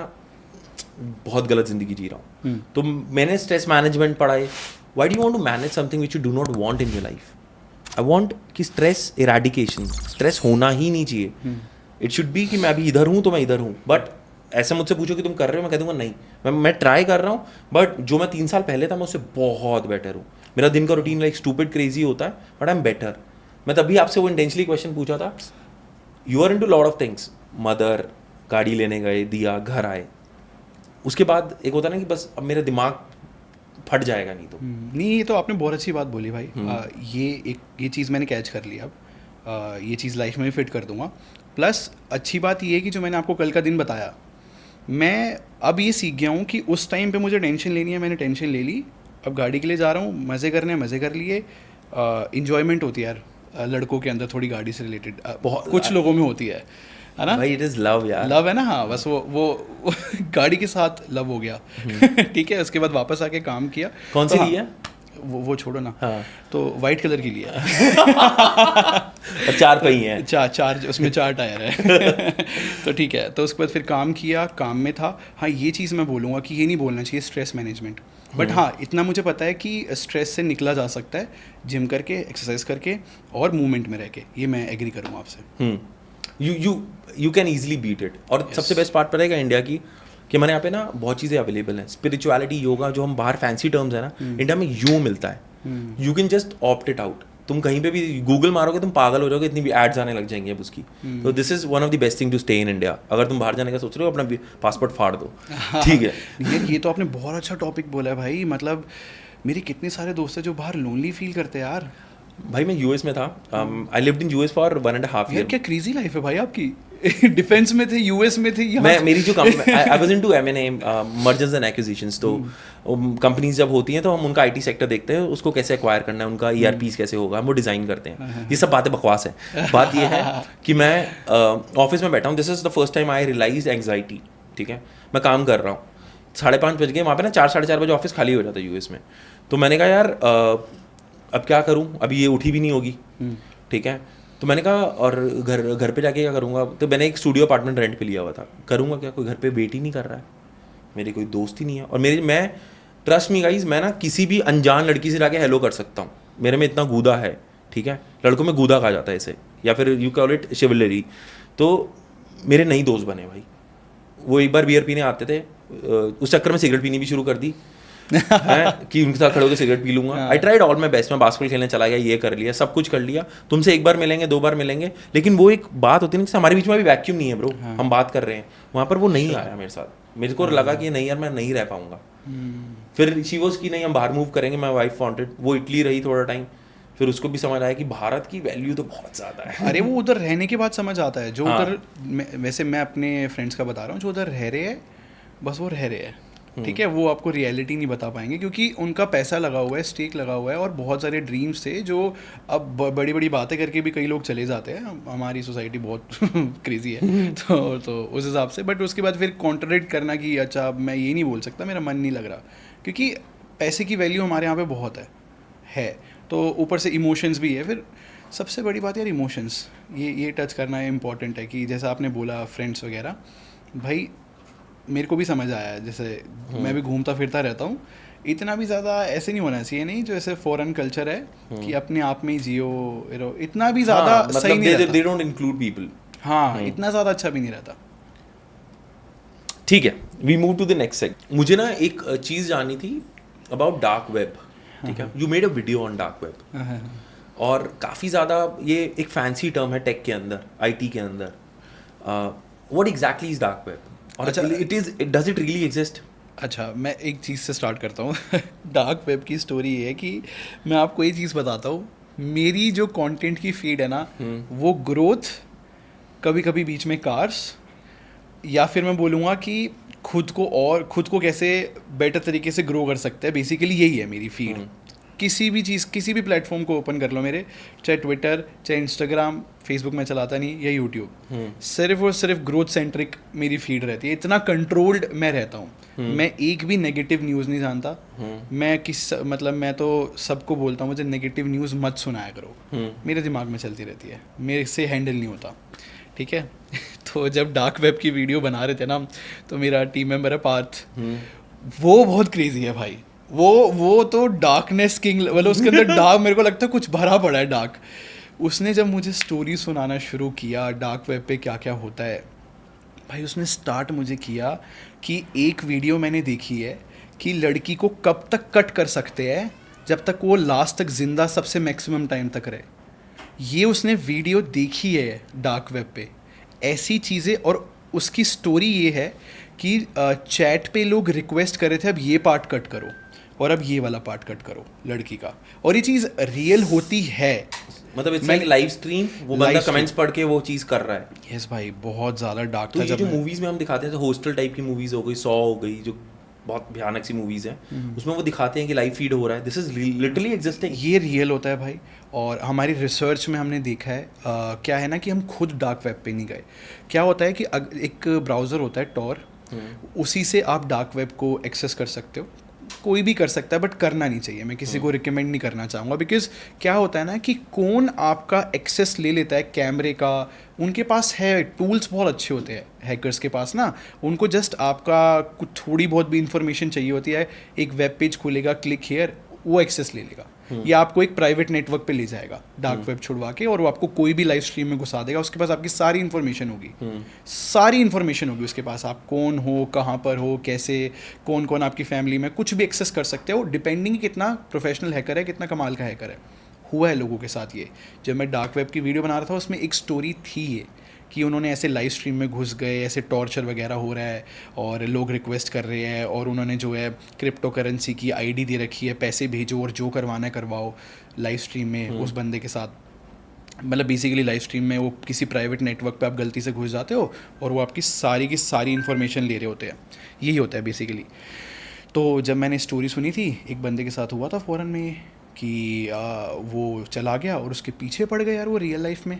Speaker 2: बहुत गलत ज़िंदगी जी रहा हूँ। तो मैंने स्ट्रेस मैनेजमेंट पढ़ाए। Why do want to manage something which you do not want in your life? I want कि स्ट्रेस इरेडिकेशन, स्ट्रेस होना ही नहीं चाहिए। इट शुड बी कि मैं अभी इधर हूँ तो मैं इधर हूँ, बट ऐसे मुझसे पूछो कि तुम कर रहे हो, मैं कह दूंगा नहीं, मैं ट्राई कर रहा हूँ, बट जो मैं 3 साल पहले था मैं उससे बहुत बेटर हूँ। मेरा दिन का रूटीन लाइक स्टूपिड क्रेजी होता है, बट आई एम बेटर। मैं तभी आपसे वो इंटेंशनली क्वेश्चन पूछा था, you are in too lot of things, mother, गाड़ी लेने गए, दिया, घर आए, उसके बाद एक होता है ना कि बस अब मेरा दिमाग फट जाएगा नहीं तो।
Speaker 1: नहीं, ये तो आपने बहुत अच्छी बात बोली भाई। ये चीज़ मैंने कैच कर लिया अब। ये चीज़ लाइफ में भी फिट कर दूंगा। प्लस अच्छी बात ये है कि जो मैंने आपको कल का दिन बताया, मैं अब ये सीख गया हूँ कि उस टाइम पे मुझे टेंशन लेनी है, मैंने टेंशन ले ली, अब गाड़ी के लिए जा रहा हूँ, मज़े करने हैं, मज़े कर लिए। इन्जॉयमेंट होती है यार लड़कों के अंदर थोड़ी गाड़ी से रिलेटेड, बहुत कुछ लोगों में होती है ना
Speaker 2: भाई, इट इज़ लव यार,
Speaker 1: लव है ना। हाँ, बस वो गाड़ी के साथ लव हो गया। ठीक है, उसके बाद वापस आके काम किया।
Speaker 2: कौन सी ली है?
Speaker 1: वो छोड़ो ना।
Speaker 2: हाँ।
Speaker 1: तो वाइट कलर की लिया।
Speaker 2: 4 पहिए हैं,
Speaker 1: चार उसमें 4 टायर है। तो ठीक है, तो उसके बाद फिर काम किया, काम में था। हाँ, ये चीज़ मैं बोलूँगा कि ये नहीं बोलना चाहिए स्ट्रेस मैनेजमेंट, बट हाँ इतना मुझे पता है कि स्ट्रेस से निकला जा सकता है जिम करके, एक्सरसाइज करके और मूवमेंट में रह के। ये मैं एग्री करूँगा आपसे।
Speaker 2: You can easily beat it. और सबसे बेस्ट पार्ट पड़ेगा इंडिया की कि हमारे यहाँ पे ना बहुत चीज़ें अवेलेबल हैं। स्पिरिचुअलिटी, योगा, जो हम बाहर फैंसी टर्म्स है ना, इंडिया में यूँ मिलता है। You can just opt it out. तुम कहीं पे भी गूगल मारोगे तुम पागल हो जाओगे, इतनी भी एड्स आने लग जाएंगी अब उसकी। तो this is one of the best thing to stay in India. अगर तुम बाहर जाने का सोच रहे हो, अपना पासपोर्ट फाड़ दो, ठीक है।
Speaker 1: ये तो आपने बहुत अच्छा टॉपिक बोला है भाई। मतलब मेरे कितने सारे दोस्त हैं जो बाहर लोनली फील करते हैं यार।
Speaker 2: भाई मैं यूएस में था, I lived in US for 1.5
Speaker 1: year. क्या क्रेजी लाइफ है भाई आपकी। डिफेंस में थे, यूएस में थे,
Speaker 2: मैं मेरी जो I was into M&A, mergers and acquisitions. तो कंपनीज जब होती हैं तो हम उनका IT सेक्टर देखते हैं, उसको कैसे एक्वायर करना है, उनका ERPs कैसे होगा, हम वो डिज़ाइन करते हैं। ये सब बातें बकवास है। बात ये है कि मैं ऑफिस में बैठा हूँ, this is the first time I realise anxiety, ठीक है। मैं काम कर रहा हूँ, 5:30 बज गए, वहाँ पे ना 4-4:30 बजे ऑफिस खाली हो जाता है यूएस में। तो मैंने कहा यार अब क्या करूँ, अभी ये उठी भी नहीं होगी, ठीक है। तो मैंने कहा और घर पे जाके क्या करूँगा। तो मैंने एक स्टूडियो अपार्टमेंट रेंट पे लिया हुआ था। करूँगा क्या, कोई घर पे वेट ही नहीं कर रहा है, मेरी कोई दोस्त ही नहीं है। और मैं ट्रस्ट मी गाइज, मैं ना किसी भी अनजान लड़की से जाके हेलो कर सकता हूँ, मेरे में इतना गूदा है, ठीक है। लड़कों में गूदा कहा जाता है इसे, या फिर यू कॉल इट शिवलरी। तो मेरे नई दोस्त बने भाई। वो एक बार बियर पीने आते थे, उस चक्कर में सिगरेट पीनी भी शुरू कर दी कि उनके साथ खड़े होकर सिगरेट पी लूंगा। I tried all my best, मैं बास्केटबॉल खेलने चला गया, ये कर लिया, सब कुछ कर लिया। तुमसे एक बार मिलेंगे, 2 बार मिलेंगे, लेकिन वो एक बात होती है ना, हमारे बीच में भी वैक्यूम नहीं है ब्रो। हम बात कर रहे हैं, वहाँ पर वो नहीं आया मेरे साथ। मेरे को लगा कि नहीं यार मैं नहीं रह पाऊंगा। फिर शी वॉज की नहीं हम बाहर मूव करेंगे, माई वाइफ वांटेड, वो इटली रही थोड़ा टाइम। फिर उसको भी समझ आया कि भारत की वैल्यू तो बहुत ज़्यादा है।
Speaker 1: अरे वो उधर रहने के बाद समझ आता है। जो उधर वैसे मैं अपने फ्रेंड्स का बता रहा हूँ, जो उधर रह रहे हैं, बस वो रह रहे हैं, ठीक है। वो आपको रियलिटी नहीं बता पाएंगे क्योंकि उनका पैसा लगा हुआ है, स्टेक लगा हुआ है और बहुत सारे ड्रीम्स थे जो अब बड़ी बड़ी बातें करके भी कई लोग चले जाते हैं। हमारी सोसाइटी बहुत क्रेजी है। तो उस हिसाब से, बट उसके बाद फिर कॉन्ट्रडिक्ट करना कि अच्छा मैं ये नहीं बोल सकता, मेरा मन नहीं लग रहा, क्योंकि पैसे की वैल्यू हमारे यहाँ पे बहुत है। तो ऊपर से इमोशंस भी है। फिर सबसे बड़ी बात यार इमोशंस, ये टच करना इम्पॉर्टेंट है कि जैसा आपने बोला फ्रेंड्स वगैरह, भाई मेरे को भी समझ आया। जैसे मैं भी घूमता फिरता रहता हूँ, इतना भी ज़्यादा ऐसे नहीं होना चाहिए, नहीं जो ऐसे फॉरेन कल्चर है कि अपने आप में ही जियो, इतना भी ज़्यादा सही नहीं रहता।
Speaker 2: They don't include people.
Speaker 1: हाँ, इतना ज़्यादा अच्छा भी नहीं रहता।
Speaker 2: ठीक है, we move to the next segment. मुझे ना एक चीज़ जाननी थी अबाउट डार्क वेब, ठीक है। You made a video on dark web, और काफ़ी ज़्यादा ये एक फैंसी टर्म है टेक के अंदर, IT के अंदर। What exactly is dark web? अच्छा, डज इट रियली एग्जिस्ट?
Speaker 1: अच्छा, मैं एक चीज़ से स्टार्ट करता हूँ। डार्क वेब की स्टोरी ये है कि मैं आपको ये चीज़ बताता हूँ, मेरी जो कंटेंट की फीड है ना, वो ग्रोथ, कभी कभी बीच में कार्स, या फिर मैं बोलूँगा कि खुद को कैसे बेटर तरीके से ग्रो कर सकते हैं, बेसिकली यही है मेरी फीड। किसी भी चीज़, किसी भी प्लेटफॉर्म को ओपन कर लो मेरे, चाहे ट्विटर, चाहे इंस्टाग्राम, फेसबुक में चलाता नहीं, या यूट्यूब, सिर्फ और सिर्फ ग्रोथ सेंट्रिक मेरी फीड रहती है। इतना कंट्रोल्ड मैं रहता हूँ। मैं एक भी नेगेटिव न्यूज़ नहीं जानता। मैं तो सबको बोलता हूँ मुझे नेगेटिव न्यूज़ मत सुनाया करो, मेरे दिमाग में चलती रहती है, मेरे से हैंडल नहीं होता, ठीक है। तो जब डार्क वेब की वीडियो बना रहे थे ना, तो मेरा टीम मेंबर है पार्थ, वो बहुत क्रेजी है भाई। वो तो डार्कनेस किंग, मतलब उसके अंदर डार्क, मेरे को लगता है कुछ भरा पड़ा है डार्क। उसने जब मुझे स्टोरी सुनाना शुरू किया डार्क वेब पे क्या क्या होता है, भाई उसने स्टार्ट मुझे किया कि एक वीडियो मैंने देखी है कि लड़की को कब तक कट कर सकते हैं जब तक वो लास्ट तक जिंदा सबसे मैक्सिमम टाइम तक रहे। ये उसने वीडियो देखी है डार्क वेब पे, ऐसी चीज़ें। और उसकी स्टोरी ये है कि चैट पे लोग रिक्वेस्ट कर रहे थे अब ये पार्ट कट करो और अब ये वाला पार्ट कट करो लड़की का, और ये चीज़ रियल होती है।
Speaker 2: मतलब इट्स लाइक लाइव स्ट्रीम, वो बंदा कमेंट्स पढ़ के वो चीज़ कर रहा है।
Speaker 1: यस भाई, बहुत ज़्यादा डार्क
Speaker 2: तो
Speaker 1: था।
Speaker 2: ये जो मूवीज़ में हम दिखाते हैं, तो हॉस्टल टाइप की मूवीज़ हो गई, 100 हो गई, जो बहुत भयानक सी मूवीज़ हैं, उसमें वो दिखाते हैं कि लाइव फीड हो रहा है। This is literally existing.
Speaker 1: ये रियल होता है भाई। और हमारी रिसर्च में हमने देखा है, क्या है ना कि हम खुद डार्क वेब पे नहीं गए। क्या होता है कि एक ब्राउज़र होता है टॉर, उसी से आप डार्क वेब को एक्सेस कर सकते हो। कोई भी कर सकता है, बट करना नहीं चाहिए। मैं किसी को रिकमेंड नहीं करना चाहूँगा, बिकॉज क्या होता है ना कि कौन आपका एक्सेस ले लेता है कैमरे का। उनके पास है टूल्स, बहुत अच्छे होते हैं हैकर्स के पास ना। उनको जस्ट आपका कुछ थोड़ी बहुत भी इंफॉर्मेशन चाहिए होती है, एक वेब पेज खुलेगा, क्लिक हियर, वो एक्सेस ले लेगा, या आपको एक प्राइवेट नेटवर्क पे ले जाएगा डार्क वेब छुड़वा के, और वो आपको कोई भी लाइव स्ट्रीम में घुसा देगा। उसके पास आपकी सारी इन्फॉर्मेशन होगी, सारी इन्फॉर्मेशन होगी उसके पास। आप कौन हो, कहाँ पर हो, कैसे, कौन कौन आपकी फैमिली में, कुछ भी एक्सेस कर सकते हो, डिपेंडिंग कितना प्रोफेशनल हैकर है, कितना कमाल का हैकर है। हुआ है लोगों के साथ ये। जब मैं डार्क वेब की वीडियो बना रहा था, उसमें एक स्टोरी थी ये कि उन्होंने ऐसे लाइव स्ट्रीम में घुस गए, ऐसे टॉर्चर वगैरह हो रहा है और लोग रिक्वेस्ट कर रहे हैं, और उन्होंने जो है क्रिप्टो करेंसी की आईडी दे रखी है, पैसे भेजो और जो करवाना है करवाओ लाइव स्ट्रीम में उस बंदे के साथ। मतलब बेसिकली लाइव स्ट्रीम में वो किसी प्राइवेट नेटवर्क पे आप गलती से घुस जाते हो और वो आपकी सारी की सारी इन्फॉर्मेशन ले रहे होते हैं। यही होता है बेसिकली। तो जब मैंने स्टोरी सुनी थी, एक बंदे के साथ हुआ था फ़ौरन में कि वो चला गया और उसके पीछे पड़ गया यार वो रियल लाइफ में।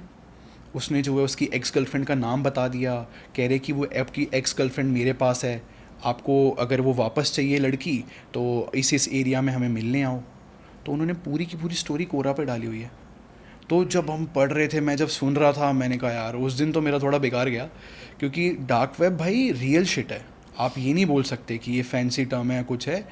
Speaker 1: उसने जो है उसकी एक्स गर्लफ्रेंड का नाम बता दिया, कह रहे कि वो आपकी एक्स गर्लफ्रेंड मेरे पास है, आपको अगर वो वापस चाहिए लड़की तो इस एरिया में हमें मिलने आओ। तो उन्होंने पूरी की पूरी स्टोरी कोरा पे डाली हुई है। तो जब हम पढ़ रहे थे, मैं जब सुन रहा था, मैंने कहा यार उस दिन तो मेरा थोड़ा बेकार गया, क्योंकि डार्क वेब भाई रियल शिट है। आप ये नहीं बोल सकते कि ये फैंसी टर्म है कुछ है।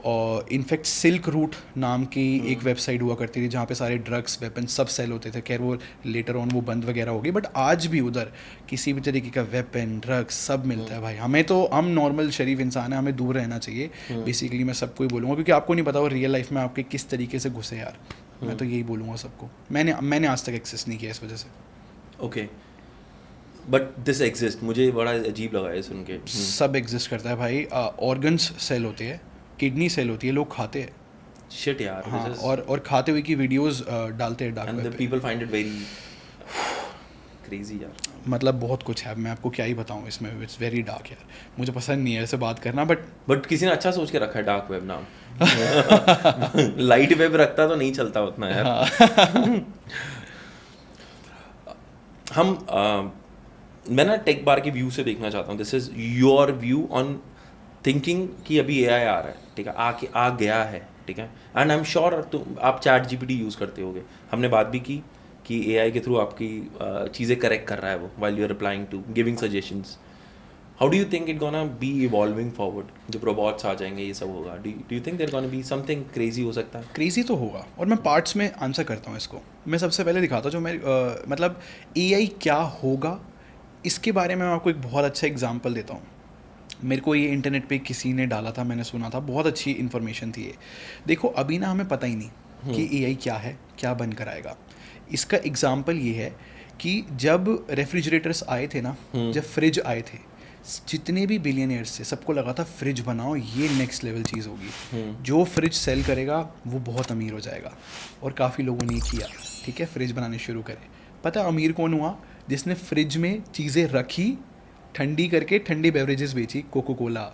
Speaker 1: और इनफैक्ट सिल्क रूट नाम की एक वेबसाइट हुआ करती थी जहाँ पे सारे ड्रग्स, वेपन सब सेल होते थे। खैर वो लेटर ऑन वो बंद वगैरह हो गई, बट आज भी उधर किसी भी तरीके का वेपन, ड्रग्स सब मिलता है भाई। हमें तो, हम नॉर्मल शरीफ इंसान हैं, हमें दूर रहना चाहिए बेसिकली। मैं सबको ही बोलूँगा, क्योंकि आपको नहीं पता वो रियल लाइफ में आपके किस तरीके से घुसे यार। मैं तो यही बोलूँगा सबको। मैंने आज तक एक्सेस नहीं किया इस वजह से।
Speaker 2: ओके, बट दिस एग्जिस्ट, मुझे बड़ा अजीब लगा है सुन के।
Speaker 1: सब एग्जिस्ट करता है भाई। ऑर्गन्स सेल होते हैं, किडनी सेल होती है, लोग खाते हैं।
Speaker 2: शिट यार।
Speaker 1: हाँ, और खाते हुए की वीडियोस डालते हैं डार्क वेब पे।
Speaker 2: And people find it very crazy यार।
Speaker 1: मतलब बहुत कुछ है, मैं आपको क्या ही बताऊँ इसमें। इट्स वेरी डार्क यार, मुझे पसंद नहीं है ऐसे बात करना, बट
Speaker 2: किसी ने अच्छा सोच के रखा है डार्क वेब नाम। लाइट वेब रखता तो नहीं चलता उतना यार। हाँ। मैं ना टेक बार के व्यू से देखना चाहता हूँ। This is your view on thinking कि अभी एआई आ रहा है, ठीक है, आ गया है, ठीक है, एंड आई एम श्योर आप चैट जीपीटी यूज़ करते होगे। हमने बात भी की कि एआई के थ्रू आपकी चीज़ें करेक्ट कर रहा है वो, while you are replying to, giving suggestions. How do you think it gonna be evolving forward? जब रोबोट्स आ जाएंगे, ये सब होगा, do you think there gonna be something crazy हो सकता है?
Speaker 1: क्रेजी तो होगा, और मैं पार्ट्स में आंसर करता हूँ इसको। मैं सबसे पहले दिखाता हूँ जो मैं मतलब एआई क्या होगा, इसके बारे में मैं आपको एक बहुत अच्छा एग्जाम्पल देता हूँ। मेरे को ये इंटरनेट पे किसी ने डाला था, मैंने सुना था, बहुत अच्छी इन्फॉर्मेशन थी ये। देखो अभी ना हमें पता ही नहीं कि एआई क्या है, क्या बनकर आएगा। इसका एग्जाम्पल ये है कि जब रेफ्रिजरेटर्स आए थे ना, जब फ्रिज आए थे, जितने भी बिलियनियर्स थे सबको लगा था फ्रिज बनाओ, ये नेक्स्ट लेवल चीज़ होगी, जो फ्रिज सेल करेगा वो बहुत अमीर हो जाएगा। और काफ़ी लोगों ने किया, ठीक है, फ्रिज बनाने शुरू करे। पता है अमीर कौन हुआ? जिसने फ्रिज में चीज़ें रखी, ठंडी करके ठंडी बेवरेजेस बेची, कोको कोला,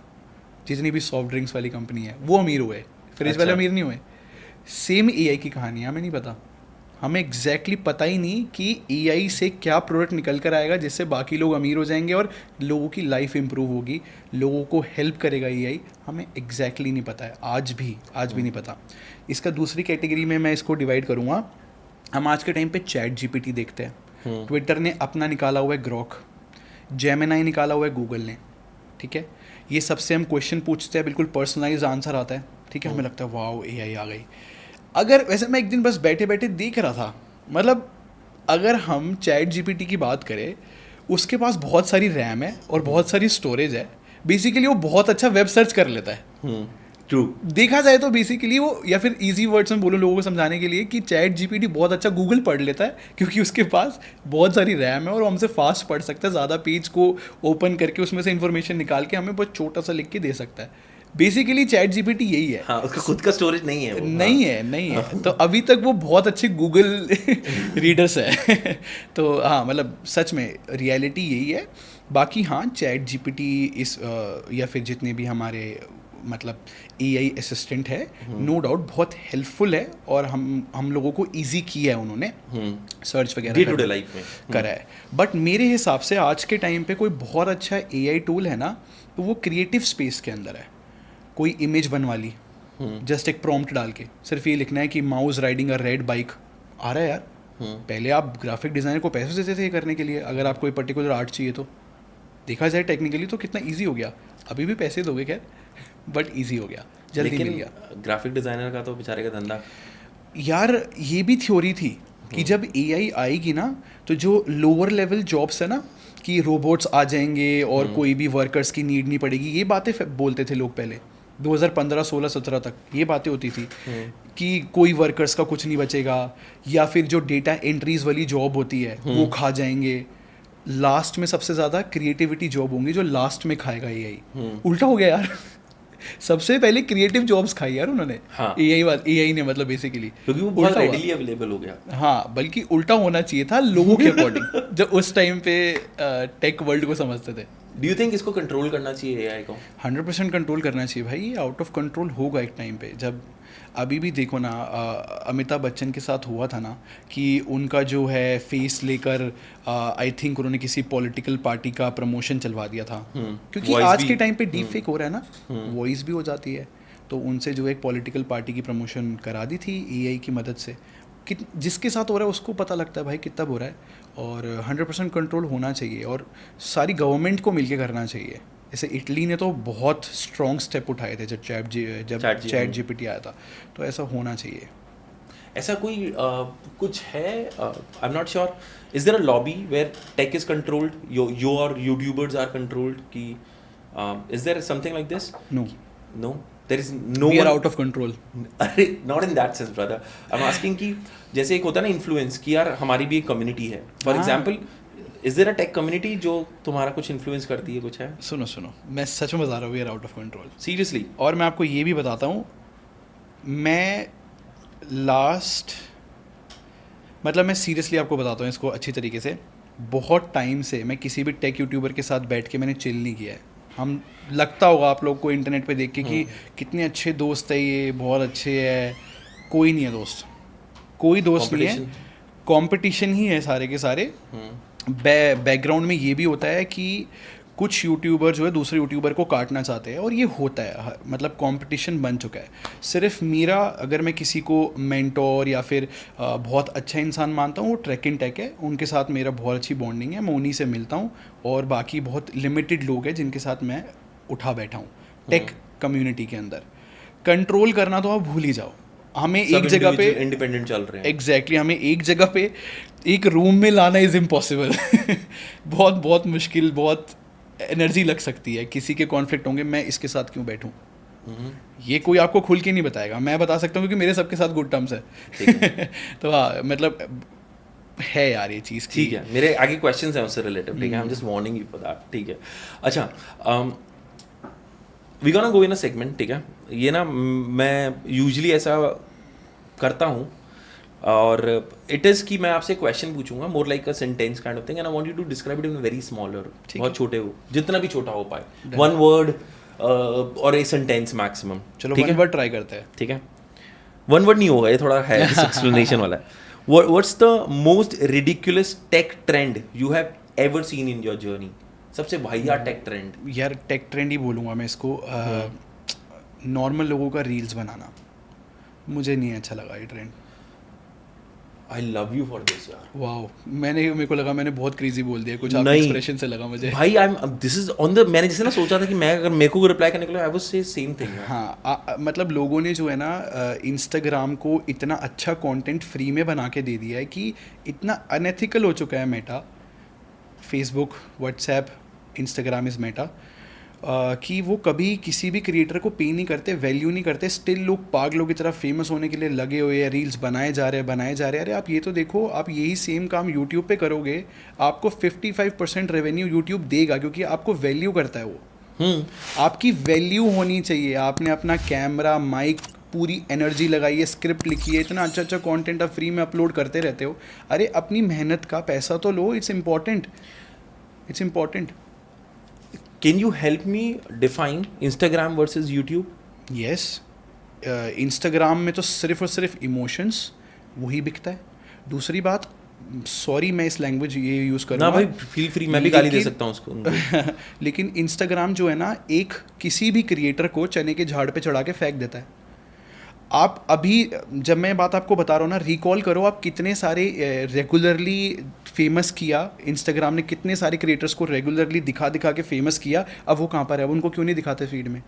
Speaker 1: जितनी भी सॉफ्ट ड्रिंक्स वाली कंपनी है, वो अमीर हुए। फ्रिज वाले अमीर नहीं हुए। सेम एआई की कहानी है, हमें नहीं पता। हमें एग्जैक्टली पता ही नहीं कि एआई से क्या प्रोडक्ट निकल कर आएगा जिससे बाकी लोग अमीर हो जाएंगे और लोगों की लाइफ इंप्रूव होगी, लोगों को हेल्प करेगा एआई। हमें एग्जैक्टली नहीं पता है, आज भी नहीं पता। इसका दूसरी कैटेगरी में मैं इसको डिवाइड करूँगा। हम आज के टाइम पे चैट जीपीटी देखते हैं, ट्विटर ने अपना निकाला हुआ है ग्रॉक, जेमिनाई निकाला हुआ है गूगल ने, ठीक है। ये सबसे हम क्वेश्चन पूछते हैं, बिल्कुल पर्सनलाइज आंसर आता है, ठीक है। हमें लगता है वाओ एआई आ गई। अगर वैसे मैं एक दिन बस बैठे बैठे देख रहा था, मतलब अगर हम चैट जीपीटी की बात करें, उसके पास बहुत सारी रैम है और बहुत सारी स्टोरेज है। बेसिकली वो बहुत अच्छा वेब सर्च कर लेता है।
Speaker 2: ट्रू।
Speaker 1: देखा जाए तो बेसिकली वो, या फिर इजी वर्ड्स में बोलो लोगों को समझाने के लिए, कि चैट जीपीटी बहुत अच्छा गूगल पढ़ लेता है, क्योंकि उसके पास बहुत सारी रैम है और वो हमसे फास्ट पढ़ सकता है। ज़्यादा पेज को ओपन करके उसमें से इन्फॉर्मेशन निकाल के हमें बहुत छोटा सा लिख के दे सकता है। बेसिकली चैट जीपीटी यही है।
Speaker 2: हाँ, उसका खुद का स्टोरेज नहीं है वो।
Speaker 1: नहीं है। तो अभी तक वो बहुत अच्छे गूगल रीडर्स है। तो हाँ, मतलब सच में रियलिटी यही है। बाकी हाँ, चैट जीपीटी इस या फिर जितने भी हमारे मतलब एआई असिस्टेंट है, नो डाउट बहुत हेल्पफुल है, और हम लोगों को इजी किया है उन्होंने सर्च वगैरह
Speaker 2: डे टू डे लाइफ में
Speaker 1: करा है। बट मेरे हिसाब से आज के टाइम पे कोई बहुत अच्छा एआई टूल है ना, तो वो क्रिएटिव स्पेस के अंदर है। कोई इमेज बनवा ली, जस्ट एक प्रॉम्प्ट डाल के सिर्फ ये लिखना है कि mouse riding a red bike, आ रहा है यार। पहले आप ग्राफिक डिज़ाइनर को पैसे देते थे ये करने के लिए, अगर आपको कोई पर्टिकुलर आर्ट चाहिए तो। देखा जाए टेक्निकली तो कितना ईजी हो गया। अभी भी पैसे दोगे खैर, बट ईजी हो गया, जल्दी मिल गया।
Speaker 2: ग्राफिक डिज़ाइनर का तो बेचारे का धंधा
Speaker 1: यार, ये भी थ्योरी थी कि जब एआई आएगी ना, तो जो लोअर लेवल जॉब्स है ना, कि रोबोट्स आ जाएंगे और कोई भी वर्कर्स की नीड नहीं पड़ेगी, ये बातें बोलते थे लोग पहले 2015, 16, 17 तक ये बातें होती थी कि कोई वर्कर्स का कुछ नहीं बचेगा, या फिर जो डेटा एंट्रीज वाली जॉब होती है वो खा जाएंगे। लास्ट में सबसे ज़्यादा क्रिएटिविटी जॉब होंगी जो लास्ट में खाएगा एआई। उल्टा हो गया यार। सबसे पहले क्रिएटिव जॉब्स खाई यार उन्होंने।
Speaker 2: हाँ।
Speaker 1: एआई ने, मतलब बेसिकली
Speaker 2: क्योंकि वो बहुत रेडिली अवेलेबल हो गया।
Speaker 1: हाँ, बल्कि उल्टा होना चाहिए था लोगों के अकॉर्डिंग जो उस टाइम पे टेक वर्ल्ड को समझते थे।
Speaker 2: डू यू थिंक इसको कंट्रोल करना चाहिए एआई को?
Speaker 1: 100% कंट्रोल करना चाहिए भाई। ये आउट ऑफ कंट्रोल होगा एक टाइम पे। जब अभी भी देखो ना, अमिताभ बच्चन के साथ हुआ था ना, कि उनका जो है फेस लेकर आई थिंक उन्होंने किसी पॉलिटिकल पार्टी का प्रमोशन चलवा दिया था। क्योंकि आज के टाइम पे डीप फेक हो रहा है ना, वॉइस भी हो जाती है, तो उनसे जो एक पॉलिटिकल पार्टी की प्रमोशन करा दी थी एआई की मदद से। जिसके साथ हो रहा है उसको पता लगता है भाई कितना हो रहा है। और 100% कंट्रोल होना चाहिए, और सारी गवर्नमेंट को मिलके करना चाहिए। जैसे इटली ने तो बहुत स्ट्रॉन्ग स्टेप उठाए थे जब चैट जीपीटी आया था, तो ऐसा होना चाहिए।
Speaker 2: ऐसा कोई कुछ है, I am not sure, is there a lobby where tech is controlled, your YouTubers are controlled, की is there something like this? No there is no
Speaker 1: we are out of control.
Speaker 2: Not in that sense brother, I'm asking कि जैसे एक होता है ना इन्फ्लुएंस, कि यार हमारी भी एक कम्युनिटी है, for example is there a tech community जो तुम्हारा कुछ इन्फ्लुएंस करती है, कुछ है?
Speaker 1: सुनो, मैं सच में बता रहा हूँ, we are out of control
Speaker 2: seriously.
Speaker 1: और मैं आपको ये भी बताता हूँ, मैं सीरियसली आपको बताता हूँ इसको अच्छी तरीके से। बहुत टाइम से मैं किसी भी टेक यूट्यूबर के साथ बैठ के मैंने चिल नहीं किया है। हम लगता होगा आप लोग को इंटरनेट पे देख के कि कितने अच्छे दोस्त है ये, बहुत अच्छे है। कोई नहीं है दोस्त, कोई दोस्त नहीं है, कंपटीशन ही है सारे के सारे। बैकग्राउंड में ये भी होता है कि कुछ यूट्यूबर जो है दूसरे यूट्यूबर को काटना चाहते हैं, और ये होता है, मतलब कंपटीशन बन चुका है। सिर्फ मेरा, अगर मैं किसी को मेंटोर या फिर बहुत अच्छा इंसान मानता हूँ, वो ट्रैक इन टेक है, उनके साथ मेरा बहुत अच्छी बॉन्डिंग है, मैं उन्हीं से मिलता हूँ। और बाकी बहुत लिमिटेड लोग हैं जिनके साथ मैं उठा बैठा हूँ टेक कम्युनिटी के अंदर। कंट्रोल करना तो आप भूल ही जाओ। हमें एक जगह पे
Speaker 2: इंडिपेंडेंट चल रहे हैं।
Speaker 1: एग्जैक्टली, हमें एक जगह पे एक रूम में लाना इज़ इम्पॉसिबल। बहुत मुश्किल, बहुत एनर्जी लग सकती है, किसी के कॉन्फ्लिक्ट होंगे, मैं इसके साथ क्यों बैठूं, ये कोई आपको खुल के नहीं बताएगा। मैं बता सकता हूँ क्योंकि मेरे सबके साथ गुड टर्म्स है। तो हाँ, मतलब है यार ये चीज़।
Speaker 2: ठीक है, मेरे आगे क्वेश्चंस हैं उससे रिलेटेड, ठीक है, I am just warning you for that, ठीक है। अच्छा, we gonna go in a segment, ठीक है। ये ना मैं यूजुअली ऐसा करता हूँ, और इट इज़ कि मैं आपसे क्वेश्चन पूछूंगा, more like a sentence kind of thing, and I want you to describe it in very smaller, बहुत छोटे हो, जितना भी छोटा हो पाए, वन वर्ड और ए सेंटेंस मैक्सिमम।
Speaker 1: चलो वन वर्ड ट्राई करते हैं,
Speaker 2: ठीक है। वन वर्ड नहीं होगा, ये थोड़ा है एक्सप्लेनेशन वाला है. What's the most ridiculous tech trend you have ever seen in your journey? सबसे वाहियात टेक ट्रेंड.
Speaker 1: यार टेक ट्रेंड ही बोलूँगा मैं इसको. नॉर्मल लोगों का रील्स बनाना मुझे नहीं अच्छा लगा ये trend.
Speaker 2: I love you for this यार.
Speaker 1: वाओ, मेरे को लगा मैंने बहुत क्रेजी बोल दिया कुछ. आपके
Speaker 2: नहीं.
Speaker 1: एक्सप्रेशन से लगा मुझे.
Speaker 2: भाई I am this is on the, मैंने जैसे ना सोचा था कि मैं अगर मेरे को रिप्लाई करने के लिए I would say same thing.
Speaker 1: हाँ, मतलब लोगों ने जो है ना इंस्टाग्राम को इतना अच्छा कंटेंट फ्री में बना के दे दिया है कि इतना अनएथिकल हो चुका है Meta. Facebook, WhatsApp, Instagram is Meta, कि वो कभी किसी भी क्रिएटर को पे नहीं करते, वैल्यू नहीं करते. स्टिल लोग पागलों की तरह फेमस होने के लिए लगे हुए हैं, रील्स बनाए जा रहे हैं. अरे आप ये तो देखो, आप यही सेम काम यूट्यूब पे करोगे, आपको 55% रेवेन्यू यूट्यूब देगा क्योंकि आपको वैल्यू करता है वो. आपकी वैल्यू होनी चाहिए. आपने अपना कैमरा, माइक, पूरी एनर्जी लगाई है, स्क्रिप्ट लिखी है, इतना अच्छा कंटेंट आप फ्री में अपलोड करते रहते हो. अरे अपनी मेहनत का पैसा तो लो. It's important.
Speaker 2: Can you help me define Instagram versus YouTube?
Speaker 1: Yes, Instagram में तो सिर्फ और सिर्फ इमोशंस वही बिकता है. दूसरी बात, सॉरी मैं इस लैंग्वेज ये यूज़ करूँगा
Speaker 2: ना भाई, फील फ्री, मैं भी गाली दे सकता हूँ उसको.
Speaker 1: लेकिन इंस्टाग्राम जो है ना, एक किसी भी क्रिएटर को चने के झाड़ पे चढ़ा के फेंक देता है. आप अभी, जब मैं बात आपको बता रहा हूँ ना, रिकॉल करो आप कितने सारे रेगुलरली फेमस किया. इंस्टाग्राम ने कितने सारे क्रिएटर्स को रेगुलरली दिखा के फेमस किया. अब वो कहाँ पर है? अब उनको क्यों नहीं दिखाते फीड में?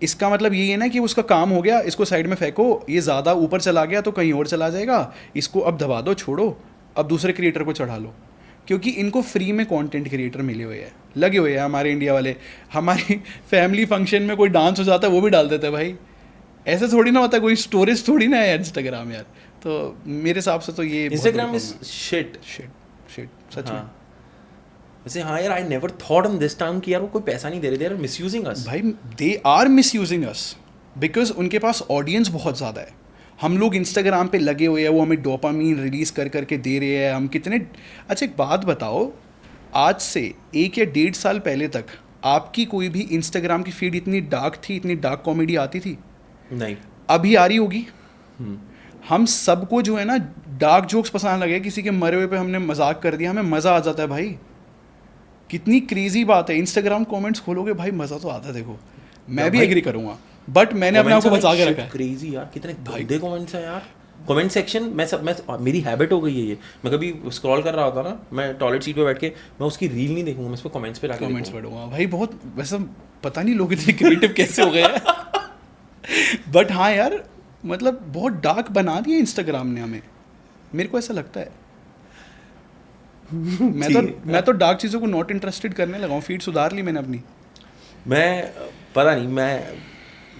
Speaker 1: इसका मतलब यही है ना कि उसका काम हो गया, इसको साइड में फेंको. ये ज़्यादा ऊपर चला गया तो कहीं और चला जाएगा. इसको अब दबा दो, छोड़ो, अब दूसरे क्रिएटर को चढ़ा लो. क्योंकि इनको फ्री में कंटेंट क्रिएटर मिले हुए हैं, लगे हुए हैं. हमारे इंडिया वाले, हमारी फैमिली फंक्शन में कोई डांस हो जाता है वो भी डाल देते हैं भाई. ऐसे थोड़ी ना होता है, कोई स्टोरेज थोड़ी ना है इंस्टाग्राम यार. तो मेरे हिसाब से तो ये
Speaker 2: Instagram is shit.
Speaker 1: सच में.
Speaker 2: वैसे हाँ यार, I never thought on this time कि यार वो कोई पैसा नहीं दे रहे, दे आर मिसयूजिंग अस.
Speaker 1: भाई they are misusing us because उनके पास ऑडियंस बहुत ज़्यादा है. हम लोग इंस्टाग्राम पे लगे हुए हैं, वो हमें डोपामीन रिलीज़ करके दे रहे हैं. हम कितने. अच्छा एक बात बताओ, आज से 1 या 1.5 साल पहले तक आपकी कोई भी इंस्टाग्राम की फीड इतनी डार्क थी, इतनी डार्क कॉमेडी आती थी?
Speaker 2: नहीं.
Speaker 1: अभी आ रही होगी. हम सबको जो है ना डार्क जोक्स पसंद लगे. किसी के मरे हुए पे हमने मजाक कर दिया, हमें मज़ा आ जाता है भाई. कितनी क्रेजी बात है. इंस्टाग्राम कमेंट्स खोलोगे भाई, मज़ा तो आता है. देखो मैं भी एग्री करूँगा, बट मैंने अपने आप को बचा के रखा है.
Speaker 2: क्रेजी यार, कितने गंदे कमेंट्स हैं यार. कमेंट सेक्शन, मैं मेरी हैबिट हो गई है ये. मैं कभी स्क्रॉल कर रहा होता ना, मैं टॉयलेट सीट पे बैठ के, मैं उसकी रील नहीं देखूंगा, मैं उस पर कमेंट्स पे लाके
Speaker 1: कमेंट्स पढ़ूंगा भाई. बहुत वैसे पता नहीं लोग इतने क्रिएटिव कैसे हो गए हैं. बट हाँ यार, मतलब बहुत डार्क बना दिया इंस्टाग्राम ने हमें. मेरे को ऐसा लगता है. मैं तो डार्क चीज़ों को नॉट इंटरेस्टेड करने लगा हूँ. फीड सुधार ली मैंने अपनी.
Speaker 2: मैं पता नहीं,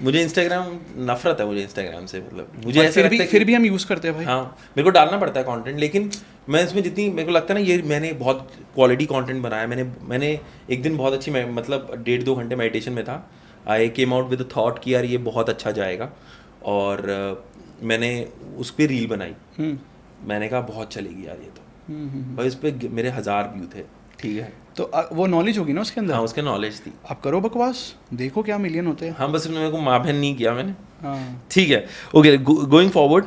Speaker 2: मुझे इंस्टाग्राम नफरत है मुझे इंस्टाग्राम से. मतलब मुझे ऐसा लगता है
Speaker 1: फिर भी हम यूज़ करते हैं भाई.
Speaker 2: हाँ, मेरे को डालना पड़ता है कंटेंट, लेकिन मैं इसमें जितनी मेरे को लगता है ना, ये मैंने बहुत क्वालिटी कंटेंट बनाया. मैंने एक दिन बहुत अच्छी, मतलब 1.5-2 घंटे मेडिटेशन में था. I came out with a thought कि यार ये बहुत अच्छा जाएगा, और मैंने उस पर रील बनाई. मैंने कहा बहुत चलेगी यार ये तो. भाई उस पर मेरे 1000 व्यू थे. ठीक है,
Speaker 1: तो वो नॉलेज होगी ना उसके अंदर.
Speaker 2: हाँ, उसके नॉलेज थी.
Speaker 1: आप करो बकवास, देखो क्या मिलियन होते हैं.
Speaker 2: हाँ, बस मेरे को माँ बहन नहीं किया मैंने.
Speaker 1: हाँ
Speaker 2: ठीक है, ओके, गोइंग फॉरवर्ड.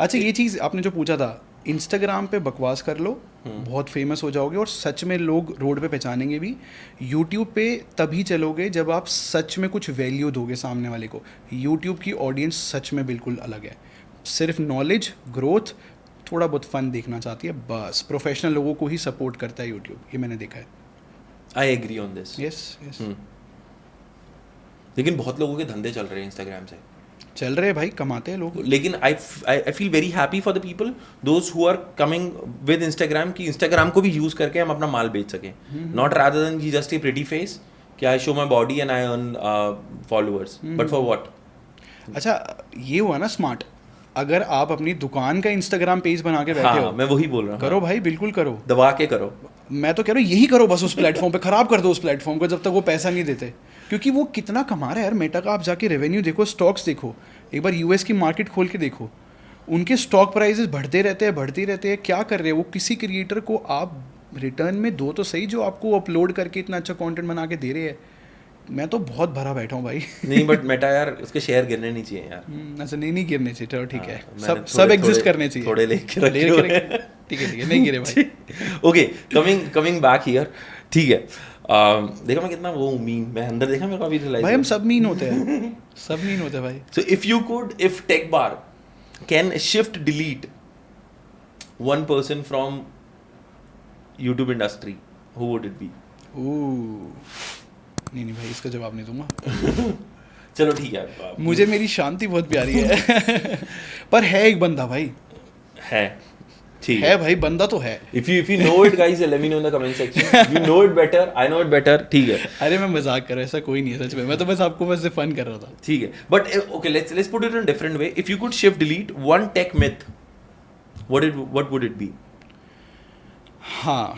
Speaker 1: अच्छा ये चीज़ आपने जो पूछा था, इंस्टाग्राम पे बकवास कर लो, बहुत फेमस हो जाओगे, और सच में लोग रोड पे पहचानेंगे भी. यूट्यूब पे तभी चलोगे जब आप सच में कुछ वैल्यू दोगे सामने वाले को. यूट्यूब की ऑडियंस सच में बिल्कुल अलग है. सिर्फ नॉलेज, ग्रोथ, थोड़ा बहुत फन देखना चाहती है बस. प्रोफेशनल लोगों को ही सपोर्ट करता है यूट्यूब, ये मैंने देखा है.
Speaker 2: I agree on this.
Speaker 1: Yes.
Speaker 2: लेकिन बहुत लोगों के धंधे चल रहे हैं इंस्टाग्राम से.
Speaker 1: चल रहे भाई, कमाते हैं लोग.
Speaker 2: लेकिन I feel very happy for the people those who are coming with Instagram, कि इंस्टाग्राम को भी यूज करके हम अपना माल बेच सकें. नॉट रादर देन जी जस्ट ए प्रिटी फेस कि I show my body and I earn followers, but for what.
Speaker 1: अच्छा ये हुआ ना स्मार्ट. अगर आप अपनी दुकान का इंस्टाग्राम पेज बना के बैठे हो,
Speaker 2: मैं वही बोल रहा हूँ.
Speaker 1: करो भाई, बिल्कुल करो,
Speaker 2: दबा के करो.
Speaker 1: मैं तो कह रहा हूँ यही करो बस. उस प्लेटफॉर्म पे खराब कर दो उस प्लेटफॉर्म को जब तक वो पैसा नहीं देते. क्योंकि वो कितना कमा रहा है यार मेटा का. आप जाके रेवेन्यू देखो, स्टॉक्स देखो, एक बार यूएस की मार्केट खोल के देखो. उनके स्टॉक प्राइसेस बढ़ते रहते हैं. क्या कर रहे हैं वो? किसी क्रिएटर को आप रिटर्न में दो तो सही, जो आपको अपलोड करके इतना अच्छा कंटेंट बना के दे रहे हैं. मैं तो बहुत भरा बैठा हूँ भाई।
Speaker 2: नहीं बट मेटा यार उसके शेयर गिरने नहीं चाहिए यार।
Speaker 1: ऐसा नहीं गिरने चाहिए, चलो ठीक है,
Speaker 2: मैंने
Speaker 1: सब
Speaker 2: थोड़े-
Speaker 1: एग्जिस्ट
Speaker 2: थोड़े-
Speaker 1: करने चाहिए,
Speaker 2: थोड़े लेके रखे
Speaker 1: लेके
Speaker 2: हुए हैं।
Speaker 1: ठीक है नहीं गिरे भाई।
Speaker 2: ओके, कमिंग बैक हियर, ठीक है। देखा मैं कितना वो मीन, मैं अंदर देखा, मेरे को अभी रियलाइज
Speaker 1: भाई हम सब मीन होते हैं, सब मीन होते हैं भाई।
Speaker 2: So if Tech Bar can shift delete one person from YouTube industry, who would it be?
Speaker 1: नहीं भाई, इसका जवाब नहीं दूंगा।
Speaker 2: चलो ठीक है,
Speaker 1: मुझे मेरी शांति बहुत प्यारी है। पर है एक बंदा भाई,
Speaker 2: है ठीक
Speaker 1: है भाई, बंदा तो है।
Speaker 2: If you know it guys, let me know in the comment section. You know it better, I know it better, ठीक है।
Speaker 1: अरे मैं मजाक कर रहा हूँ, ऐसा कोई नहीं है सच में, मैं तो बस आपको बस फन कर रहा था।
Speaker 2: ठीक है, but okay, let's put it in a different way. If you could shift delete one tech myth, what would it be?
Speaker 1: हाँ,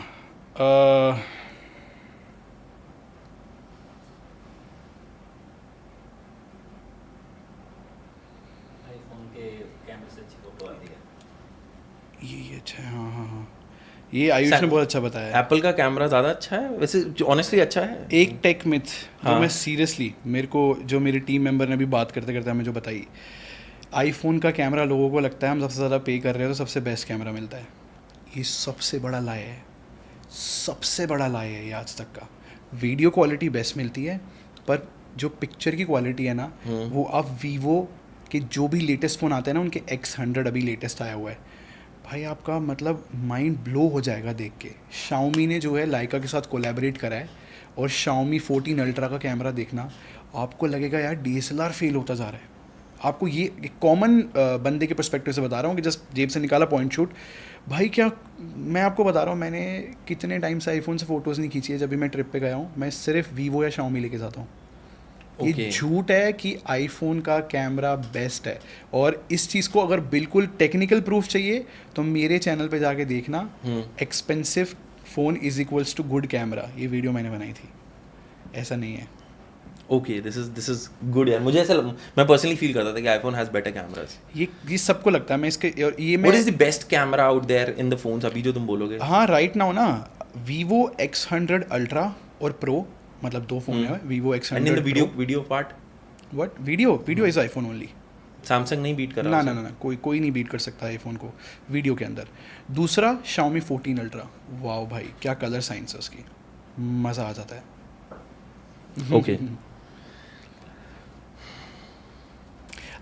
Speaker 3: आईफोन के कैमरे से अच्छी फोटो आती है।
Speaker 1: ये अच्छा है, हाँ, ये आयुष ने बहुत अच्छा बताया है।
Speaker 2: एप्पल का कैमरा ज़्यादा अच्छा है वैसे, ऑनेस्टली अच्छा है।
Speaker 1: एक टेक मिथ जो
Speaker 2: हाँ।
Speaker 1: मैं सीरियसली, मेरे को जो मेरे टीम मेंबर ने भी बात करते करते हमें जो बताई, आईफोन का कैमरा लोगों को लगता है हम सबसे ज़्यादा पे कर रहे हैं तो सबसे बेस्ट कैमरा मिलता है। ये सबसे बड़ा लाए है, सबसे बड़ा लाए है ये आज तक का। वीडियो क्वालिटी बेस्ट मिलती है, पर जो पिक्चर की क्वालिटी है ना, वो आप वीवो के जो भी लेटेस्ट फ़ोन आते हैं ना, उनके X100 अभी लेटेस्ट आया हुआ है भाई, आपका मतलब माइंड ब्लो हो जाएगा देख के। Xiaomi ने जो है लाइका के साथ कोलैबोरेट करा है, और Xiaomi 14 अल्ट्रा का कैमरा देखना, आपको लगेगा यार DSLR फेल होता जा रहा है। आपको ये कॉमन बंदे के पर्सपेक्टिव से बता रहा हूँ कि जस्ट जेब से निकाला पॉइंट शूट भाई। क्या मैं आपको बता रहा हूँ, मैंने कितने टाइम से आईफोन से फ़ोटोज़ नहीं खींची है। जब भी मैं ट्रिप पे गया हूँ, मैं सिर्फ वीवो या Xiaomi लेके जाता हूँ। ये
Speaker 2: Okay.
Speaker 1: झूठ है कि आईफोन का कैमरा बेस्ट है, और इस चीज़ को अगर बिल्कुल टेक्निकल प्रूफ चाहिए तो मेरे चैनल पे जाके देखना, expensive phone is equals to good camera, ये वीडियो मैंने बनाई थी। ऐसा नहीं है।
Speaker 2: ओके, दिस इज गुड यार। मुझे ऐसा मैं पर्सनली फील करता था कि आईफोन हैज बेटर कैमरास।
Speaker 1: ये सबको लगता है। मैं इसके और ये
Speaker 2: व्हाट
Speaker 1: मैं
Speaker 2: is the best camera out there in the phones अभी जो तुम बोलोगे?
Speaker 1: हाँ, राइट नाउ ना, वीवो X100 अल्ट्रा और प्रो, मतलब दो फ़ोन है, Vivo
Speaker 2: and
Speaker 1: X100
Speaker 2: in the video part
Speaker 1: what video is iPhone only.
Speaker 2: Samsung नहीं बीट कर रहा
Speaker 1: ना कोई नहीं बीट कर सकता आईफोन को वीडियो के अंदर। दूसरा Xiaomi 14 अल्ट्रा, वाओ भाई क्या कलर साइंस है उसकी, मज़ा आ जाता है।
Speaker 2: ओके।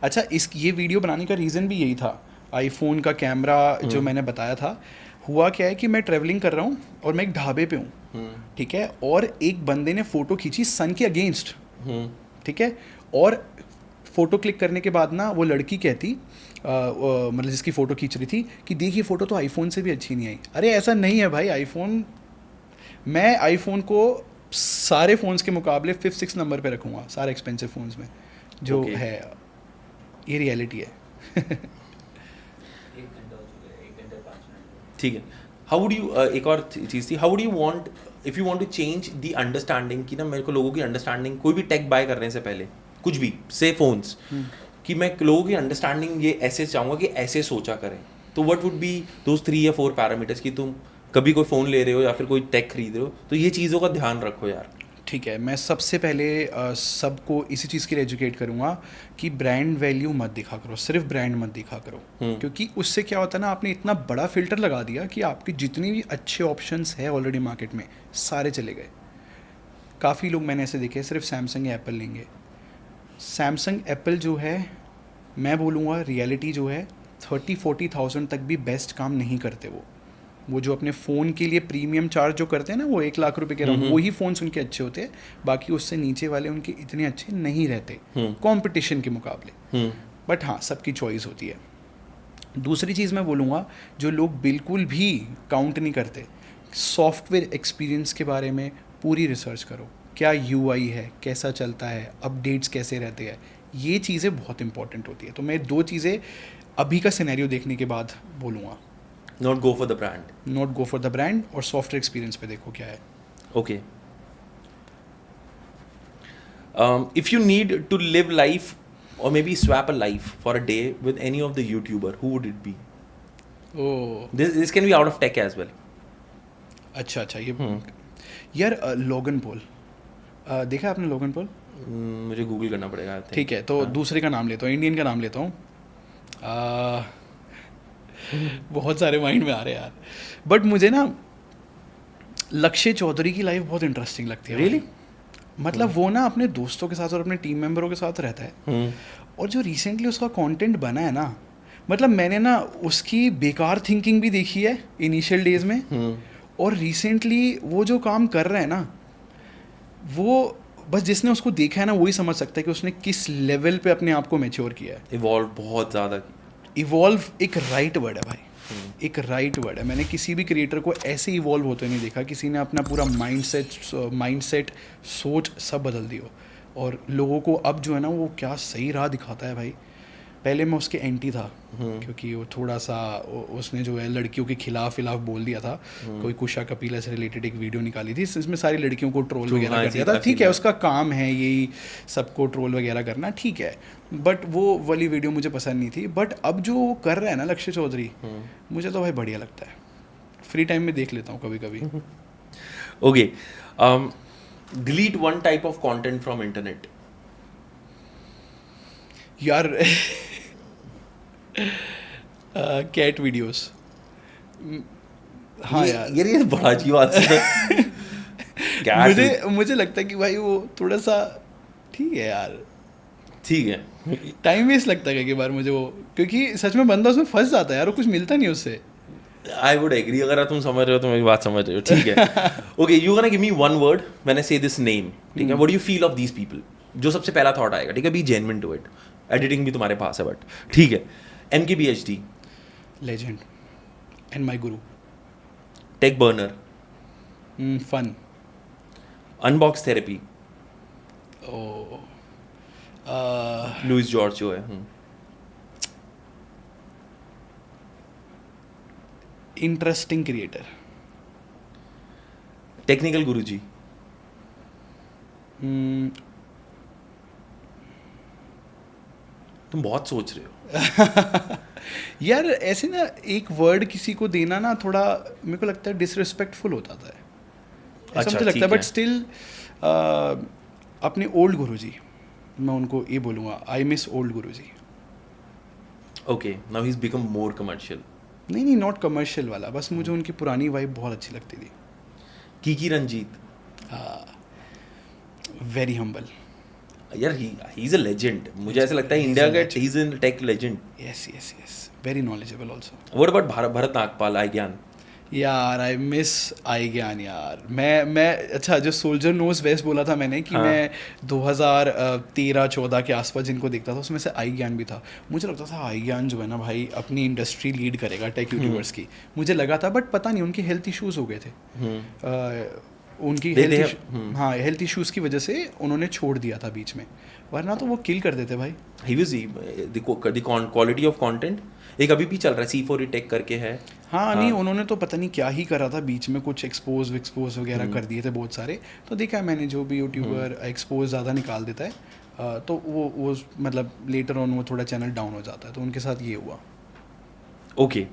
Speaker 1: अच्छा, ये वीडियो बनाने का रीज़न भी यही था। आईफोन का कैमरा जो मैंने बताया था, हुआ क्या है कि मैं ट्रैवलिंग कर रहा हूँ और मैं एक ढाबे पे हूँ, ठीक है, और एक बंदे ने फ़ोटो खींची सन के अगेंस्ट, ठीक है, और फ़ोटो क्लिक करने के बाद ना वो लड़की कहती मतलब जिसकी फ़ोटो खींच रही थी कि देखिए फ़ोटो तो आईफोन से भी अच्छी नहीं आई। अरे ऐसा नहीं है भाई, मैं आईफोन को सारे फ़ोन्स के मुकाबले 5-6 नंबर पे रखूँगा, सारे एक्सपेंसिव फ़ोन्स में जो
Speaker 2: Okay.
Speaker 1: है, ये रियलिटी है।
Speaker 3: 1 घंटा हो चुका है, 1 घंटे 5 मिनट।
Speaker 2: ठीक है। हाउ वुड यू एक और चीज़ थी, how would you want if you want to change the understanding कि ना मेरे को लोगों की अंडरस्टैंडिंग कोई भी टेक बाय करने से पहले कुछ भी से फोन्स कि मैं लोगों की अंडरस्टैंडिंग ये ऐसे चाहूँगा कि ऐसे सोचा करें, तो व्हाट वुड बी दोज 3 या 4 पैरामीटर्स कि तुम कभी कोई फ़ोन ले रहे हो या फिर कोई टेक खरीद रहे हो तो ये चीज़ों का ध्यान रखो यार।
Speaker 1: ठीक है, मैं सबसे पहले सबको इसी चीज़ के लिए एजुकेट करूँगा कि ब्रांड वैल्यू मत दिखा करो, सिर्फ ब्रांड मत दिखा करो, क्योंकि उससे क्या होता है ना, आपने इतना बड़ा फिल्टर लगा दिया कि आपके जितने भी अच्छे ऑप्शंस है ऑलरेडी मार्केट में सारे चले गए। काफ़ी लोग मैंने ऐसे देखे सिर्फ सैमसंग या एप्पल लेंगे। सैमसंग एप्पल जो है, मैं बोलूँगा रियलिटी जो है 30-40,000 तक भी बेस्ट काम नहीं करते। वो जो अपने फ़ोन के लिए प्रीमियम चार्ज जो करते हैं ना, वो 1 लाख रुपए के राउंड, वही फ़ोन्स उनके अच्छे होते हैं, बाकी उससे नीचे वाले उनके इतने अच्छे नहीं रहते कंपटीशन के मुकाबले। बट हाँ, सबकी चॉइस होती है। दूसरी चीज़ मैं बोलूँगा, जो लोग बिल्कुल भी काउंट नहीं करते, सॉफ्टवेयर एक्सपीरियंस के बारे में पूरी रिसर्च करो। क्या UI है, कैसा चलता है, अपडेट्स कैसे रहते हैं, ये चीज़ें बहुत इंपॉर्टेंट होती है। तो मैं 2 चीज़ें अभी का सिनेरियो देखने के बाद बोलूँगा।
Speaker 2: Not go for the brand,
Speaker 1: not go for the brand, और सॉफ्टवेयर एक्सपीरियंस पे देखो क्या है।
Speaker 2: Okay. If you need to live life or maybe swap a life for a day with any of the YouTuber, who would it be?
Speaker 1: Oh
Speaker 2: This can be out of tech as well.
Speaker 1: अच्छा, ये यार लोगन पॉल, देखा आपने लोगन पॉल?
Speaker 2: मुझे गूगल करना पड़ेगा I think.
Speaker 1: ठीक है, तो
Speaker 2: हाँ.
Speaker 1: दूसरे का नाम लेता हूँ, इंडियन का नाम लेता हूँ. बहुत सारे माइंड में आ रहे हैं यार, बट मुझे ना लक्ष्य चौधरी की लाइफ बहुत इंटरेस्टिंग लगती है.
Speaker 2: Really?
Speaker 1: मतलब वो ना अपने दोस्तों के साथ और अपने टीम मेंबरों के साथ रहता है,
Speaker 2: हम्म.
Speaker 1: और जो रिसेंटली उसका कंटेंट बना है ना, मतलब मैंने ना उसकी बेकार थिंकिंग भी देखी है इनिशियल डेज में, और रिसेंटली वो जो काम कर रहा है ना, वो बस जिसने उसको देखा है ना वही समझ सकता है कि उसने किस लेवल पे अपने आप को मैच्योर किया है.
Speaker 2: इवॉल्व बहुत ज़्यादा.
Speaker 1: इवॉल्व एक राइट वर्ड है भाई, एक राइट वर्ड है. मैंने किसी भी क्रिएटर को ऐसे इवॉल्व होते नहीं देखा, किसी ने अपना पूरा माइंडसेट सोच सब बदल दी हो, और लोगों को अब जो है ना वो क्या सही राह दिखाता है भाई. पहले मैं उसके एंटी था, क्योंकि वो थोड़ा सा उसने जो है लड़कियों के खिलाफ बोल दिया था. कोई कुशा कपिला से रिलेटेड एक वीडियो निकाली थी, इसमें सारी लड़कियों को ट्रोल वगैरह कर दिया था. ठीक है, उसका काम है यही सबको ट्रोल वगैरह करना, ठीक है, बट वो वाली वीडियो मुझे पसंद नहीं थी. बट अब जो वो कर रहा है ना लक्ष्य चौधरी, मुझे तो भाई बढ़िया लगता है. फ्री टाइम में देख लेता हूँ कभी कभी.
Speaker 2: Okay, delete one type of content from internet.
Speaker 1: यार कैट वीडियोस. हाँ यार,
Speaker 2: ये बड़ा अजीब बात है.
Speaker 1: मुझे लगता है कि भाई वो थोड़ा सा ठीक है यार,
Speaker 2: ठीक है.
Speaker 1: टाइम वेस्ट लगता है कई बार मुझे वो, क्योंकि सच में बंदा उसमें फंस जाता है यार, वो कुछ मिलता नहीं उससे.
Speaker 2: I would agree. अगर तुम समझ रहे हो तो मेरी बात समझ रहे हो, ठीक है. Okay, you gonna give me one word when I say this name, ठीक है. What do you feel of these people? जो सबसे पहला थॉट आएगा, ठीक है. Be genuine to it. Editing भी तुम्हारे पास है, बट ठीक है. MKBHD.
Speaker 1: Legend and my guru.
Speaker 2: Tech Burner.
Speaker 1: Fun.
Speaker 2: Unbox Therapy.
Speaker 1: Oh
Speaker 2: Lewis George जो है.
Speaker 1: Interesting creator.
Speaker 2: टेक्निकल गुरुजी. तुम बहुत सोच रहे हो.
Speaker 1: यार ऐसे ना एक वर्ड किसी को देना ना थोड़ा मेरे को लगता है डिसरिस्पेक्टफुल होता था, ऐसा
Speaker 2: अच्छा,
Speaker 1: मुझे लगता
Speaker 2: ठीक
Speaker 1: है. बट
Speaker 2: है.
Speaker 1: स्टिल अपने ओल्ड गुरुजी, मैं उनको ये बोलूँगा, I miss old Guruji.
Speaker 2: Okay, now he is become more commercial.
Speaker 1: नहीं, नॉट कमर्शियल वाला, बस मुझे उनकी पुरानी वाइब बहुत अच्छी लगती थी.
Speaker 2: कीकी रंजीत.
Speaker 1: Very humble.
Speaker 2: यार ही इज अ लेजेंड. मुझे ऐसा लगता है इंडिया का he is in tech legend.
Speaker 1: Yes, very knowledgeable also.
Speaker 2: What about Bharat Nagpal, iGyaan?
Speaker 1: यार आई मिस आई ज्ञान यार. मैं अच्छा, जो सोल्जर नोज वेस्ट बोला था मैंने कि मैं 2013-14 के आसपास जिनको देखता था उसमें से आई ज्ञान भी था. मुझे लगता था आई ज्ञान जो है ना भाई अपनी इंडस्ट्री लीड करेगा टेक यूट्यूबर्स की, मुझे लगा था. बट पता नहीं उनके हेल्थ इश्यूज हो गए थे. उनकी हेल्थ इश्यूज की वजह से उन्होंने छोड़ दिया था बीच में, वरना तो वो किल कर देते भाई.
Speaker 2: ही was the quality of content. एक अभी भी चल रहा है, C4E टेक करके है.
Speaker 1: हाँ, नहीं उन्होंने तो पता नहीं क्या ही करा था बीच में, कुछ एक्सपोज वगैरह कर दिए थे बहुत सारे. तो देखा है मैंने, जो भी यूट्यूबर एक्सपोज ज़्यादा निकाल देता है तो वो मतलब लेटर ऑन वो थोड़ा चैनल डाउन हो जाता है. तो उनके साथ ये हुआ.
Speaker 2: Okay,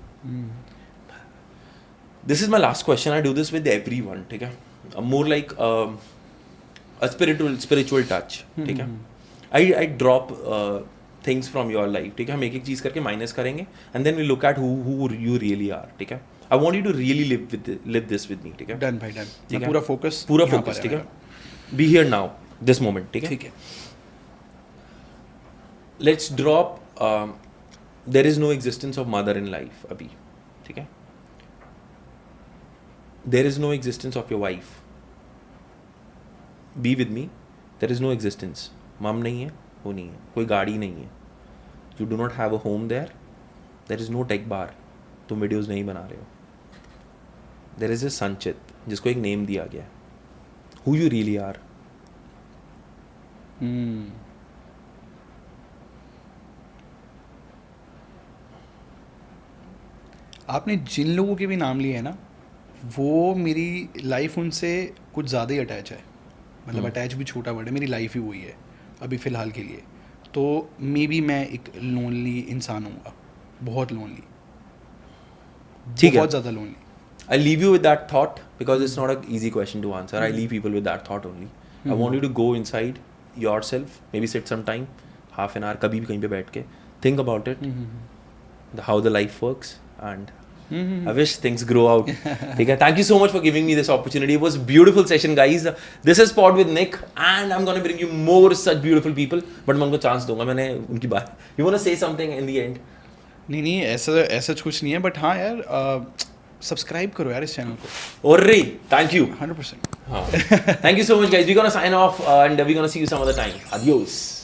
Speaker 2: this is my last question. I do this with everyone, ठीक है. More like a spiritual touch, ठीक है. I drop things from your life, ठीक है. हम एक एक चीज़ करके माइनस करेंगे and then we look at who you really are, ठीक है. I want you to really live this with me, ठीक है.
Speaker 1: डन भाई, डन.
Speaker 2: ठीक है,
Speaker 1: पूरा फोकस,
Speaker 2: ठीक है. Be here now, this moment, ठीक है.
Speaker 1: ठीक है.
Speaker 2: Let's drop there is no existence of mother in life अभी, ठीक है. There is no existence of your wife. Be with me. There is no existence. Mum नहीं है, वो नहीं है, कोई गाड़ी नहीं है. You do not have a home there. There is no Tech Bar. तुम वीडियोज नहीं बना रहे हो. देयर इज ए संचित, जिसको एक नेम दिया गया. Who you really are.
Speaker 1: आपने जिन लोगों के भी नाम लिए हैं ना, वो मेरी लाइफ उनसे कुछ ज़्यादा ही अटैच है. मतलब अटैच भी छोटा वर्ड है, मेरी लाइफ ही वही है अभी फ़िलहाल के लिए. तो मे बी मैं एक लोनली इंसान हूँगा, बहुत लोनली,
Speaker 2: ठीक है.
Speaker 1: बहुत ज़्यादा lonely.
Speaker 2: I leave you with that thought because it's not an easy question to answer. I leave people with that thought only. I want you to go inside yourself, maybe sit some time, half an hour, कभी भी कहीं पे बैठ के think about it, how the life works, and I wish things grow out. ठीक है, thank you so much for giving me this opportunity. It was a beautiful session, guys. This is Pod with Nick, and I'm gonna bring you more such beautiful people. But मैं उनको chance दूंगा, मैंने उनकी बात. You wanna say something in the end?
Speaker 1: नहीं ऐसा कुछ नहीं है, बट हाँ यार सब्सक्राइब करो यार इस चैनल को.
Speaker 2: Orre, thank you.
Speaker 1: 100%.
Speaker 2: Thank you so much, guys. We're gonna sign off and we're gonna see you some other time. Adios.